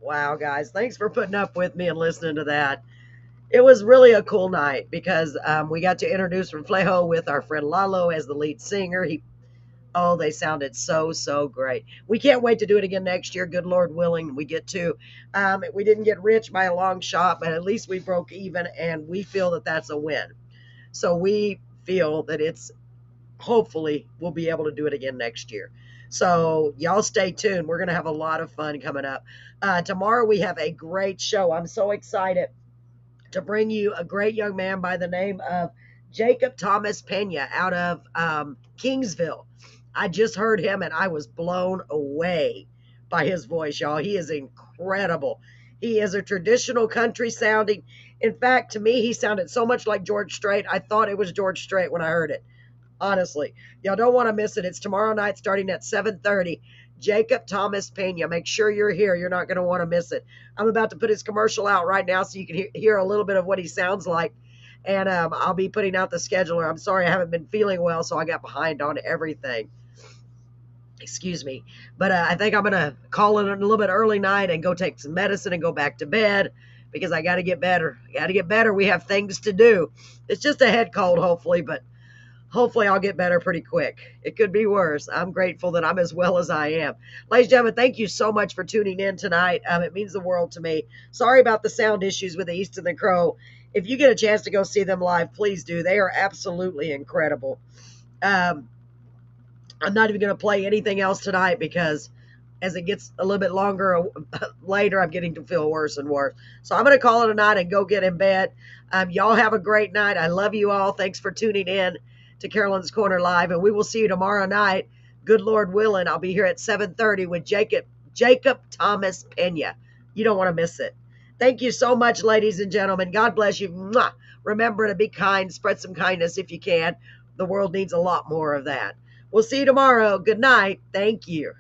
Wow, guys, thanks for putting up with me and listening to that. it was really a cool night because we got to introduce Reflejo with our friend Lalo as the lead singer. Oh, they sounded so great. We can't wait to do it again next year. Good Lord willing, we get to. We didn't get rich by a long shot, but at least we broke even, and we feel that that's a win. So we feel that it's hopefully we'll be able to do it again next year. So y'all stay tuned. We're gonna have a lot of fun coming up. Tomorrow we have a great show. I'm so excited to bring you a great young man by the name of Jacob Thomas Pena out of Kingsville. I just heard him and I was blown away by his voice, y'all. He is incredible. He is a traditional country sounding. In fact, to me, he sounded so much like George Strait. I thought it was George Strait when I heard it. Honestly, y'all don't want to miss it. It's tomorrow night starting at 7:30. Jacob Thomas Pena. Make sure you're here. You're not going to want to miss it. I'm about to put his commercial out right now so you can hear a little bit of what he sounds like. And I'll be putting out the scheduler. I'm sorry I haven't been feeling well, so I got behind on everything. Excuse me. But I think I'm going to call it a little bit early night and go take some medicine and go back to bed because I got to get better. I got to get better. We have things to do. It's just a head cold, hopefully, but hopefully I'll get better pretty quick. It could be worse. I'm grateful that I'm as well as I am. Ladies and gentlemen, thank you so much for tuning in tonight. It means the world to me. Sorry about the sound issues with the East and the Crow. If you get a chance to go see them live, please do. They are absolutely incredible. I'm not even going to play anything else tonight because as it gets a little bit longer later, I'm getting to feel worse and worse. So I'm going to call it a night and go get in bed. Y'all have a great night. I love you all. Thanks for tuning in to Carolyn's Corner Live, and we will see you tomorrow night. Good Lord willing, I'll be here at 7:30 with Jacob Thomas Pena. You don't want to miss it. Thank you so much, ladies and gentlemen. God bless you. Mwah. Remember to be kind. Spread some kindness if you can. The world needs a lot more of that. We'll see you tomorrow. Good night. Thank you.